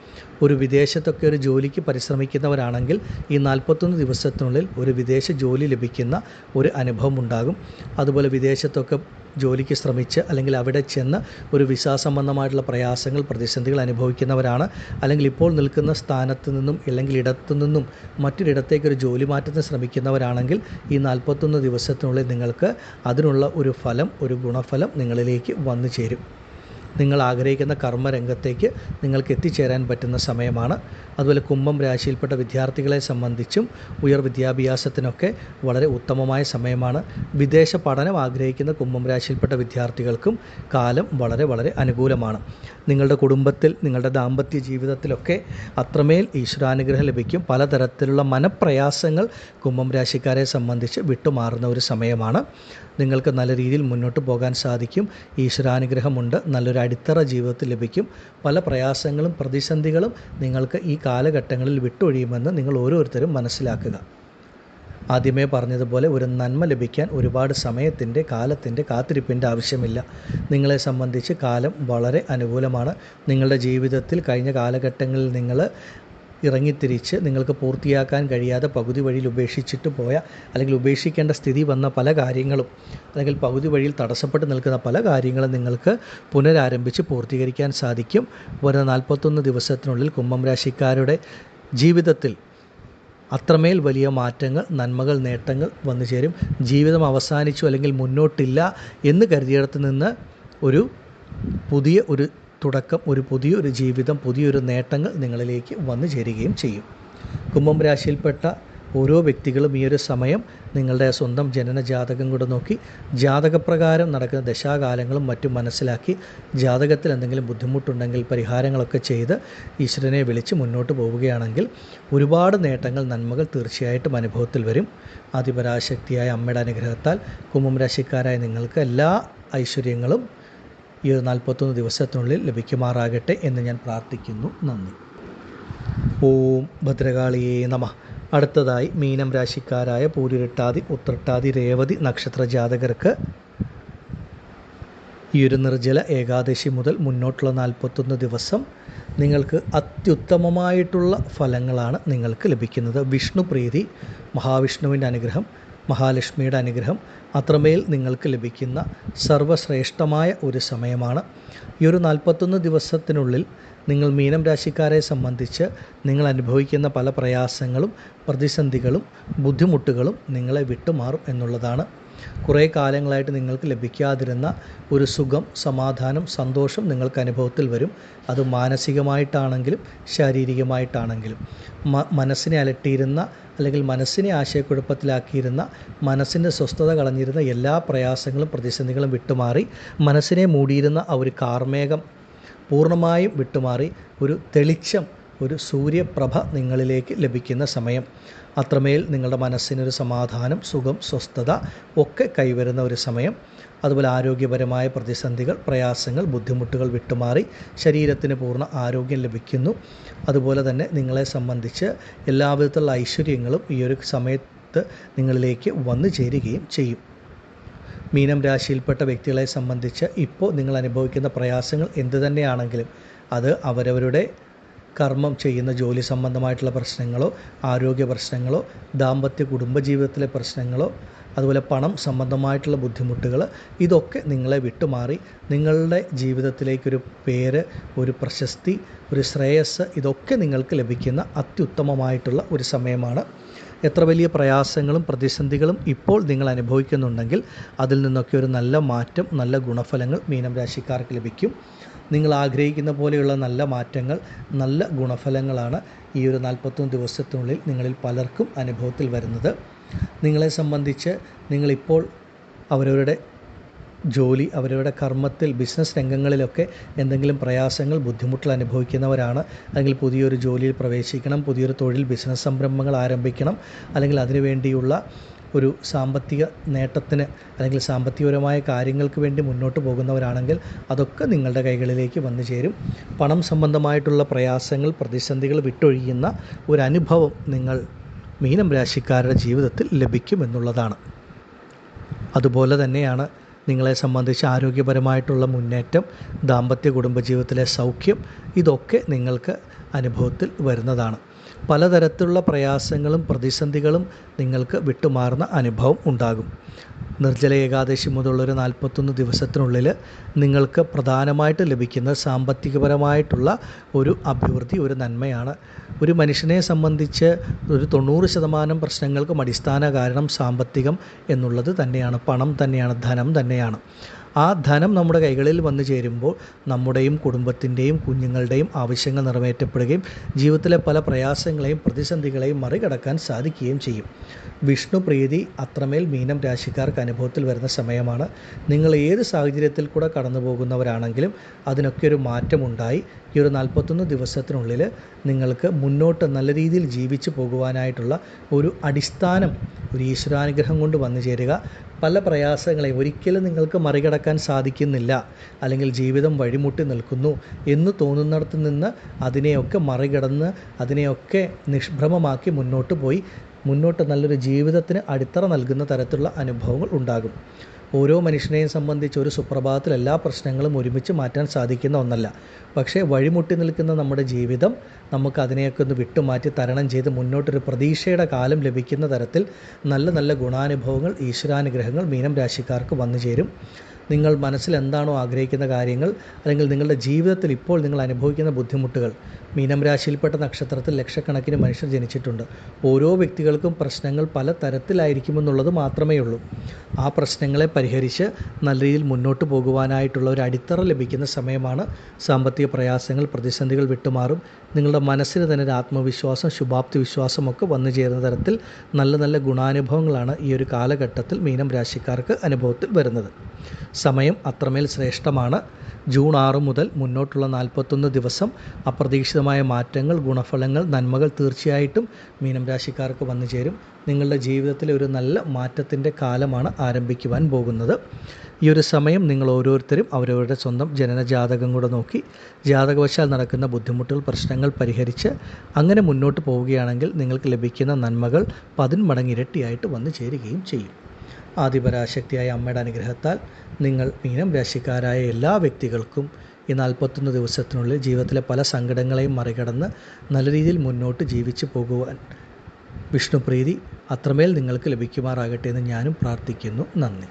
ഒരു വിദേശത്തൊക്കെ ഒരു ജോലിക്ക് പരിശ്രമിക്കുന്നവരാണെങ്കിൽ ഈ 41 ദിവസത്തിനുള്ളിൽ ഒരു വിദേശ ജോലി ലഭിക്കുന്ന ഒരു അനുഭവം ഉണ്ടാകും. അതുപോലെ വിദേശത്തൊക്കെ ജോലിക്ക് ശ്രമിച്ച് അല്ലെങ്കിൽ അവിടെ ചെന്ന് ഒരു വിസ സംബന്ധമായിട്ടുള്ള പ്രയാസങ്ങൾ, പ്രതിസന്ധികൾ അനുഭവിക്കുന്നവരാണ്. അല്ലെങ്കിൽ ഇപ്പോൾ നിൽക്കുന്ന സ്ഥാനത്ത് നിന്നും അല്ലെങ്കിൽ ഇടത്തു നിന്നും മറ്റൊരിടത്തേക്കൊരു ജോലി മാറ്റത്തിന് ശ്രമിക്കുന്നവരാണെങ്കിൽ ഈ 41 ദിവസത്തിനുള്ളിൽ നിങ്ങൾക്ക് അതിനുള്ള ഒരു ഫലം, ഒരു ഗുണഫലം നിങ്ങളിലേക്ക് വന്നു ചേരും. നിങ്ങൾ ആഗ്രഹിക്കുന്ന കർമ്മരംഗത്തേക്ക് നിങ്ങൾക്ക് എത്തിച്ചേരാൻ പറ്റുന്ന സമയമാണ്. അതുപോലെ കുംഭം രാശിയിൽപ്പെട്ട വിദ്യാർത്ഥികളെ സംബന്ധിച്ചും ഉയർ വിദ്യാഭ്യാസത്തിനൊക്കെ വളരെ ഉത്തമമായ സമയമാണ്. വിദേശ പഠനം ആഗ്രഹിക്കുന്ന കുംഭം രാശിയിൽപ്പെട്ട വിദ്യാർത്ഥികൾക്കും കാലം വളരെ വളരെ അനുകൂലമാണ്. നിങ്ങളുടെ കുടുംബത്തിൽ, നിങ്ങളുടെ ദാമ്പത്യ ജീവിതത്തിലൊക്കെ അത്രമേൽ ഈശ്വരാനുഗ്രഹം ലഭിക്കും. പലതരത്തിലുള്ള മനപ്രയാസങ്ങൾ കുംഭം രാശിക്കാരെ സംബന്ധിച്ച് വിട്ടുമാറുന്ന ഒരു സമയമാണ്. നിങ്ങൾക്ക് നല്ല രീതിയിൽ മുന്നോട്ട് പോകാൻ സാധിക്കും. ഈശ്വരാനുഗ്രഹമുണ്ട്. നല്ലൊരു അടിത്തറ ജീവിതത്തിൽ ലഭിക്കും. പല പ്രയാസങ്ങളും പ്രതിസന്ധികളും നിങ്ങൾക്ക് ഈ കാലഘട്ടങ്ങളിൽ വിട്ടൊഴിയുമെന്ന് നിങ്ങൾ ഓരോരുത്തരും മനസ്സിലാക്കുക. ആദ്യമേ പറഞ്ഞതുപോലെ ഒരു നന്മ ലഭിക്കാൻ ഒരുപാട് സമയത്തിൻ്റെ, കാലത്തിൻ്റെ, കാത്തിരിപ്പിൻ്റെ ആവശ്യമില്ല. നിങ്ങളെ സംബന്ധിച്ച് കാലം വളരെ അനുകൂലമാണ്. നിങ്ങളുടെ ജീവിതത്തിൽ കഴിഞ്ഞ കാലഘട്ടങ്ങളിൽ നിങ്ങൾ ഇറങ്ങിത്തിരിച്ച് നിങ്ങൾക്ക് പൂർത്തിയാക്കാൻ കഴിയാതെ പകുതി വഴിയിൽ ഉപേക്ഷിച്ചിട്ട് പോയ, അല്ലെങ്കിൽ ഉപേക്ഷിക്കേണ്ട സ്ഥിതി വന്ന പല കാര്യങ്ങളും, അല്ലെങ്കിൽ പകുതി വഴിയിൽ തടസ്സപ്പെട്ട് നിൽക്കുന്ന പല കാര്യങ്ങളും നിങ്ങൾക്ക് പുനരാരംഭിച്ച് പൂർത്തീകരിക്കാൻ സാധിക്കും. വരുന്ന 41 ദിവസത്തിനുള്ളിൽ കുംഭം രാശിക്കാരുടെ ജീവിതത്തിൽ അത്രമേൽ വലിയ മാറ്റങ്ങൾ, നന്മകൾ, നേട്ടങ്ങൾ വന്നു ചേരും. ജീവിതം അവസാനിച്ചു അല്ലെങ്കിൽ മുന്നോട്ടില്ല എന്ന് കരുതിയിടത്ത് നിന്ന് ഒരു പുതിയ ഒരു തുടക്കം, ഒരു പുതിയൊരു ജീവിതം, പുതിയൊരു നേട്ടങ്ങൾ നിങ്ങളിലേക്ക് വന്നു ചേരുകയും ചെയ്യും. കുംഭം രാശിയിൽപ്പെട്ട ഓരോ വ്യക്തികളും ഈ ഒരു സമയം നിങ്ങളുടെ സ്വന്തം ജനന ജാതകം കൂടെ നോക്കി ജാതകപ്രകാരം നടക്കുന്ന ദശാകാലങ്ങളും മറ്റും മനസ്സിലാക്കി ജാതകത്തിൽ എന്തെങ്കിലും ബുദ്ധിമുട്ടുണ്ടെങ്കിൽ പരിഹാരങ്ങളൊക്കെ ചെയ്ത് ഈശ്വരനെ വിളിച്ച് മുന്നോട്ട് പോവുകയാണെങ്കിൽ ഒരുപാട് നേട്ടങ്ങൾ, നന്മകൾ തീർച്ചയായിട്ടും അനുഭവത്തിൽ വരും. ആദിപരാശക്തിയായ അമ്മയുടെ അനുഗ്രഹത്താൽ കുംഭം രാശിക്കാരായ നിങ്ങൾക്ക് എല്ലാ ഐശ്വര്യങ്ങളും ഈ 41 ദിവസത്തിനുള്ളിൽ ലഭിക്കുമാറാകട്ടെ എന്ന് ഞാൻ പ്രാർത്ഥിക്കുന്നു. നന്ദി. ഓം ഭദ്രകാളിയേ നമഃ. അടുത്തതായി മീനം രാശിക്കാരായ പൂരുരുട്ടാതി, ഉത്രട്ടാതി, രേവതി നക്ഷത്ര ജാതകർക്ക് ഈ ഒരു നിർജ്ജല ഏകാദശി മുതൽ മുന്നോട്ടുള്ള 41 ദിവസം നിങ്ങൾക്ക് അത്യുത്തമമായിട്ടുള്ള ഫലങ്ങളാണ് നിങ്ങൾക്ക് ലഭിക്കുന്നത്. വിഷ്ണു പ്രീതി, മഹാവിഷ്ണുവിൻ്റെ അനുഗ്രഹം, മഹാലക്ഷ്മിയുടെ അനുഗ്രഹം അത്രമേൽ നിങ്ങൾക്ക് ലഭിക്കുന്ന സർവശ്രേഷ്ഠമായ ഒരു സമയമാണ്. ഈ ഒരു 41 ദിവസത്തിനുള്ളിൽ നിങ്ങൾ മീനം രാശിക്കാരെ സംബന്ധിച്ച് നിങ്ങൾ അനുഭവിക്കുന്ന പല പ്രയാസങ്ങളും, പ്രതിസന്ധികളും, ബുദ്ധിമുട്ടുകളും നിങ്ങളെ വിട്ടുമാറും എന്നുള്ളതാണ്. കുറേ കാലങ്ങളായിട്ട് നിങ്ങൾക്ക് ലഭിക്കാതിരുന്ന ഒരു സുഖം, സമാധാനം, സന്തോഷം നിങ്ങൾക്ക് അനുഭവത്തിൽ വരും. അത് മാനസികമായിട്ടാണെങ്കിലും ശാരീരികമായിട്ടാണെങ്കിലും. മനസ്സിനെ അലട്ടിയിരുന്ന അല്ലെങ്കിൽ മനസ്സിനെ ആശയക്കുഴപ്പത്തിലാക്കിയിരുന്ന, മനസ്സിൻ്റെ സ്വസ്ഥത കളഞ്ഞിരുന്ന എല്ലാ പ്രയാസങ്ങളും, പ്രതിസന്ധികളും വിട്ടുമാറി മനസ്സിനെ മൂടിയിരുന്ന ആ ഒരു കാർമേഘം പൂർണ്ണമായും വിട്ടുമാറി ഒരു തെളിച്ചം, ഒരു സൂര്യപ്രഭ നിങ്ങളിലേക്ക് ലഭിക്കുന്ന സമയം. അത്രമേൽ നിങ്ങളുടെ മനസ്സിനൊരു സമാധാനം, സുഖം, സ്വസ്ഥത ഒക്കെ കൈവരുന്ന ഒരു സമയം. അതുപോലെ ആരോഗ്യപരമായ പ്രതിസന്ധികൾ, പ്രയാസങ്ങൾ, ബുദ്ധിമുട്ടുകൾ വിട്ടുമാറി ശരീരത്തിന് പൂർണ്ണ ആരോഗ്യം ലഭിക്കുന്നു. അതുപോലെ തന്നെ നിങ്ങളെ സംബന്ധിച്ച് എല്ലാവിധത്തിലുള്ള ഐശ്വര്യങ്ങളും ഈ ഒരു സമയത്ത് നിങ്ങളിലേക്ക് വന്നു ചേരുകയും ചെയ്യും. മീനം രാശിയിൽപ്പെട്ട വ്യക്തികളെ സംബന്ധിച്ച് ഇപ്പോൾ നിങ്ങൾ അനുഭവിക്കുന്ന പ്രയാസങ്ങൾ എന്തു തന്നെയാണെങ്കിലും അത് അവരവരുടെ കർമ്മം ചെയ്യുന്ന ജോലി സംബന്ധമായിട്ടുള്ള പ്രശ്നങ്ങളോ, ആരോഗ്യ പ്രശ്നങ്ങളോ, ദാമ്പത്യ കുടുംബജീവിതത്തിലെ പ്രശ്നങ്ങളോ, അതുപോലെ പണം സംബന്ധമായിട്ടുള്ള ബുദ്ധിമുട്ടുകൾ, ഇതൊക്കെ നിങ്ങളെ വിട്ടുമാറി നിങ്ങളുടെ ജീവിതത്തിലേക്കൊരു പേര്, ഒരു പ്രശസ്തി, ഒരു ശ്രേയസ്, ഇതൊക്കെ നിങ്ങൾക്ക് ലഭിക്കുന്ന അത്യുത്തമമായിട്ടുള്ള ഒരു സമയമാണ്. എത്ര വലിയ പ്രയാസങ്ങളും പ്രതിസന്ധികളും ഇപ്പോൾ നിങ്ങൾ അനുഭവിക്കുന്നുണ്ടെങ്കിൽ അതിൽ നിന്നൊക്കെ ഒരു നല്ല മാറ്റം, നല്ല ഗുണഫലങ്ങൾ മീനം രാശിക്കാർക്ക് ലഭിക്കും. നിങ്ങൾ ആഗ്രഹിക്കുന്ന പോലെയുള്ള നല്ല മാറ്റങ്ങൾ, നല്ല ഗുണഫലങ്ങളാണ് ഈ ഒരു 41 ദിവസത്തിനുള്ളിൽ നിങ്ങളിൽ പലർക്കും അനുഭവത്തിൽ വരുന്നത്. നിങ്ങളെ സംബന്ധിച്ച് നിങ്ങളിപ്പോൾ അവരവരുടെ ജോലി, അവരവരുടെ കർമ്മത്തിൽ, ബിസിനസ് രംഗങ്ങളിലൊക്കെ എന്തെങ്കിലും പ്രയാസങ്ങൾ, ബുദ്ധിമുട്ടുകൾ അനുഭവിക്കുന്നവരാണ്. അല്ലെങ്കിൽ പുതിയൊരു ജോലിയിൽ പ്രവേശിക്കണം, പുതിയൊരു തൊഴിൽ, ബിസിനസ് സംരംഭങ്ങൾ ആരംഭിക്കണം, അല്ലെങ്കിൽ അതിനുവേണ്ടിയുള്ള ഒരു സാമ്പത്തിക നേട്ടത്തിന് അല്ലെങ്കിൽ സാമ്പത്തികപരമായ കാര്യങ്ങൾക്ക് വേണ്ടി മുന്നോട്ട് പോകുന്നവരാണെങ്കിൽ അതൊക്കെ നിങ്ങളുടെ കൈകളിലേക്ക് വന്നു ചേരും. പണം സംബന്ധമായിട്ടുള്ള പ്രയാസങ്ങൾ, പ്രതിസന്ധികൾ വിട്ടൊഴിയുന്ന ഒരു അനുഭവം നിങ്ങൾ മീനം രാശിക്കാരുടെ ജീവിതത്തിൽ ലഭിക്കുമെന്നുള്ളതാണ്. അതുപോലെ തന്നെയാണ് നിങ്ങളെ സംബന്ധിച്ച് ആരോഗ്യപരമായിട്ടുള്ള മുന്നേറ്റം, ദാമ്പത്യ കുടുംബജീവിതത്തിലെ സൗഖ്യം, ഇതൊക്കെ നിങ്ങൾക്ക് അനുഭവത്തിൽ വരുന്നതാണ്. പലതരത്തിലുള്ള പ്രയാസങ്ങളും പ്രതിസന്ധികളും നിങ്ങൾക്ക് വിട്ടുമാറുന്ന അനുഭവം ഉണ്ടാകും. നിർജ്ജല ഏകാദശി മുതലുള്ളൊരു 41 ദിവസത്തിനുള്ളിൽ നിങ്ങൾക്ക് പ്രധാനമായിട്ട് ലഭിക്കുന്ന സാമ്പത്തികപരമായിട്ടുള്ള ഒരു അഭിവൃദ്ധി, ഒരു നന്മയാണ്. ഒരു മനുഷ്യനെ സംബന്ധിച്ച് ഒരു 90% പ്രശ്നങ്ങൾക്കും അടിസ്ഥാന കാരണം സാമ്പത്തികം എന്നുള്ളത് തന്നെയാണ്, പണം തന്നെയാണ്, ധനം തന്നെയാണ്. ആ ധനം നമ്മുടെ കൈകളിൽ വന്നു ചേരുമ്പോൾ നമ്മുടെയും കുടുംബത്തിൻ്റെയും കുഞ്ഞുങ്ങളുടെയും ആവശ്യങ്ങൾ നിറവേറ്റപ്പെടുകയും ജീവിതത്തിലെ പല പ്രയാസങ്ങളെയും പ്രതിസന്ധികളെയും മറികടക്കാൻ സാധിക്കുകയും ചെയ്യും. വിഷ്ണു പ്രീതി അത്രമേൽ മീനം രാശിക്കാർക്ക് അനുഭവത്തിൽ വരുന്ന സമയമാണ്. നിങ്ങൾ ഏത് സാഹചര്യത്തിൽ കൂടെ കടന്നു പോകുന്നവരാണെങ്കിലും അതിനൊക്കെ ഒരു മാറ്റമുണ്ടായി ഈ ഒരു 41 ദിവസത്തിനുള്ളിൽ നിങ്ങൾക്ക് മുന്നോട്ട് നല്ല രീതിയിൽ ജീവിച്ചു പോകുവാനായിട്ടുള്ള ഒരു അടിസ്ഥാനം, ഒരു ഈശ്വരാനുഗ്രഹം കൊണ്ട് വന്നു ചേരുക. പല പ്രയാസങ്ങളെയും ഒരിക്കലും നിങ്ങൾക്ക് മറികടക്കാൻ സാധിക്കുന്നില്ല, അല്ലെങ്കിൽ ജീവിതം വഴിമുട്ടി നിൽക്കുന്നു എന്ന് തോന്നുന്നിടത്ത് നിന്ന് അതിനെയൊക്കെ മറികടന്ന് അതിനെയൊക്കെ നിഷ്ഭ്രമമാക്കി മുന്നോട്ട് നല്ലൊരു ജീവിതത്തിന് അടിത്തറ നൽകുന്ന തരത്തിലുള്ള അനുഭവങ്ങൾ ഉണ്ടാകും. ഓരോ മനുഷ്യനെയും സംബന്ധിച്ച് ഒരു സുപ്രഭാതത്തിൽ എല്ലാ പ്രശ്നങ്ങളും ഒരുമിച്ച് മാറ്റാൻ സാധിക്കുന്ന ഒന്നല്ല. പക്ഷേ വഴിമുട്ടി നിൽക്കുന്ന നമ്മുടെ ജീവിതം നമുക്ക് അതിനെയൊക്കെ ഒന്ന് വിട്ടുമാറ്റി തരണം ചെയ്ത് മുന്നോട്ടൊരു പ്രതീക്ഷയുടെ കാലം ലഭിക്കുന്ന തരത്തിൽ നല്ല നല്ല ഗുണാനുഭവങ്ങൾ, ഈശ്വരാനുഗ്രഹങ്ങൾ മീനം രാശിക്കാർക്ക് വന്നു ചേരും. നിങ്ങൾ മനസ്സിൽ എന്താണോ ആഗ്രഹിക്കുന്ന കാര്യങ്ങൾ, അല്ലെങ്കിൽ നിങ്ങളുടെ ജീവിതത്തിൽ ഇപ്പോൾ നിങ്ങൾ അനുഭവിക്കുന്ന ബുദ്ധിമുട്ടുകൾ, മീനം രാശിയിൽപ്പെട്ട നക്ഷത്രത്തിൽ ലക്ഷക്കണക്കിന് മനുഷ്യർ ജനിച്ചിട്ടുണ്ട്. ഓരോ വ്യക്തികൾക്കും പ്രശ്നങ്ങൾ പല തരത്തിലായിരിക്കുമെന്നുള്ളത് മാത്രമേ ഉള്ളൂ. ആ പ്രശ്നങ്ങളെ പരിഹരിച്ച് നല്ല രീതിയിൽ മുന്നോട്ട് പോകുവാനായിട്ടുള്ള ഒരു അടിത്തറ ലഭിക്കുന്ന സമയമാണ്. സാമ്പത്തിക പ്രയാസങ്ങൾ, പ്രതിസന്ധികൾ വിട്ടുമാറും. നിങ്ങളുടെ മനസ്സിന് തന്നെ ഒരു ആത്മവിശ്വാസം, ശുഭാപ്തി വിശ്വാസമൊക്കെ വന്നു ചേരുന്ന തരത്തിൽ നല്ല നല്ല ഗുണാനുഭവങ്ങളാണ് ഈ ഒരു കാലഘട്ടത്തിൽ മീനം രാശിക്കാർക്ക് അനുഭവത്തിൽ വരുന്നത്. സമയം അത്രമേൽ ശ്രേഷ്ഠമാണ്. ജൂൺ 6 മുതൽ മുന്നോട്ടുള്ള 41 ദിവസം അപ്രതീക്ഷിതമായ മാറ്റങ്ങൾ, ഗുണഫലങ്ങൾ, നന്മകൾ തീർച്ചയായിട്ടും മീനം രാശിക്കാർക്ക് വന്നു ചേരും. നിങ്ങളുടെ ജീവിതത്തിലെ ഒരു നല്ല മാറ്റത്തിൻ്റെ കാലമാണ് ആരംഭിക്കുവാൻ പോകുന്നത്. ഈ ഒരു സമയം നിങ്ങൾ ഓരോരുത്തരും അവരവരുടെ സ്വന്തം ജനനജാതകം കൂടെ നോക്കി ജാതകവശാൽ നടക്കുന്ന ബുദ്ധിമുട്ടുകൾ, പ്രശ്നങ്ങൾ പരിഹരിച്ച് അങ്ങനെ മുന്നോട്ട് പോവുകയാണെങ്കിൽ നിങ്ങൾക്ക് ലഭിക്കുന്ന നന്മകൾ 10 മടങ്ങ് ഇരട്ടിയായിട്ട് വന്നു ചേരുകയും ചെയ്യും. ആദിപരാശക്തിയായ അമ്മയുടെ അനുഗ്രഹത്താൽ നിങ്ങൾ മീനം രാശിക്കാരായ എല്ലാ വ്യക്തികൾക്കും ഈ 41 ദിവസത്തിനുള്ളിൽ ജീവിതത്തിലെ പല സങ്കടങ്ങളെയും മറികടന്ന് നല്ല രീതിയിൽ മുന്നോട്ട് ജീവിച്ചു പോകുവാൻ വിഷ്ണുപ്രീതി അത്രമേൽ നിങ്ങൾക്ക് ലഭിക്കുമാറാകട്ടെ എന്ന് ഞാനും പ്രാർത്ഥിക്കുന്നു. നന്ദി.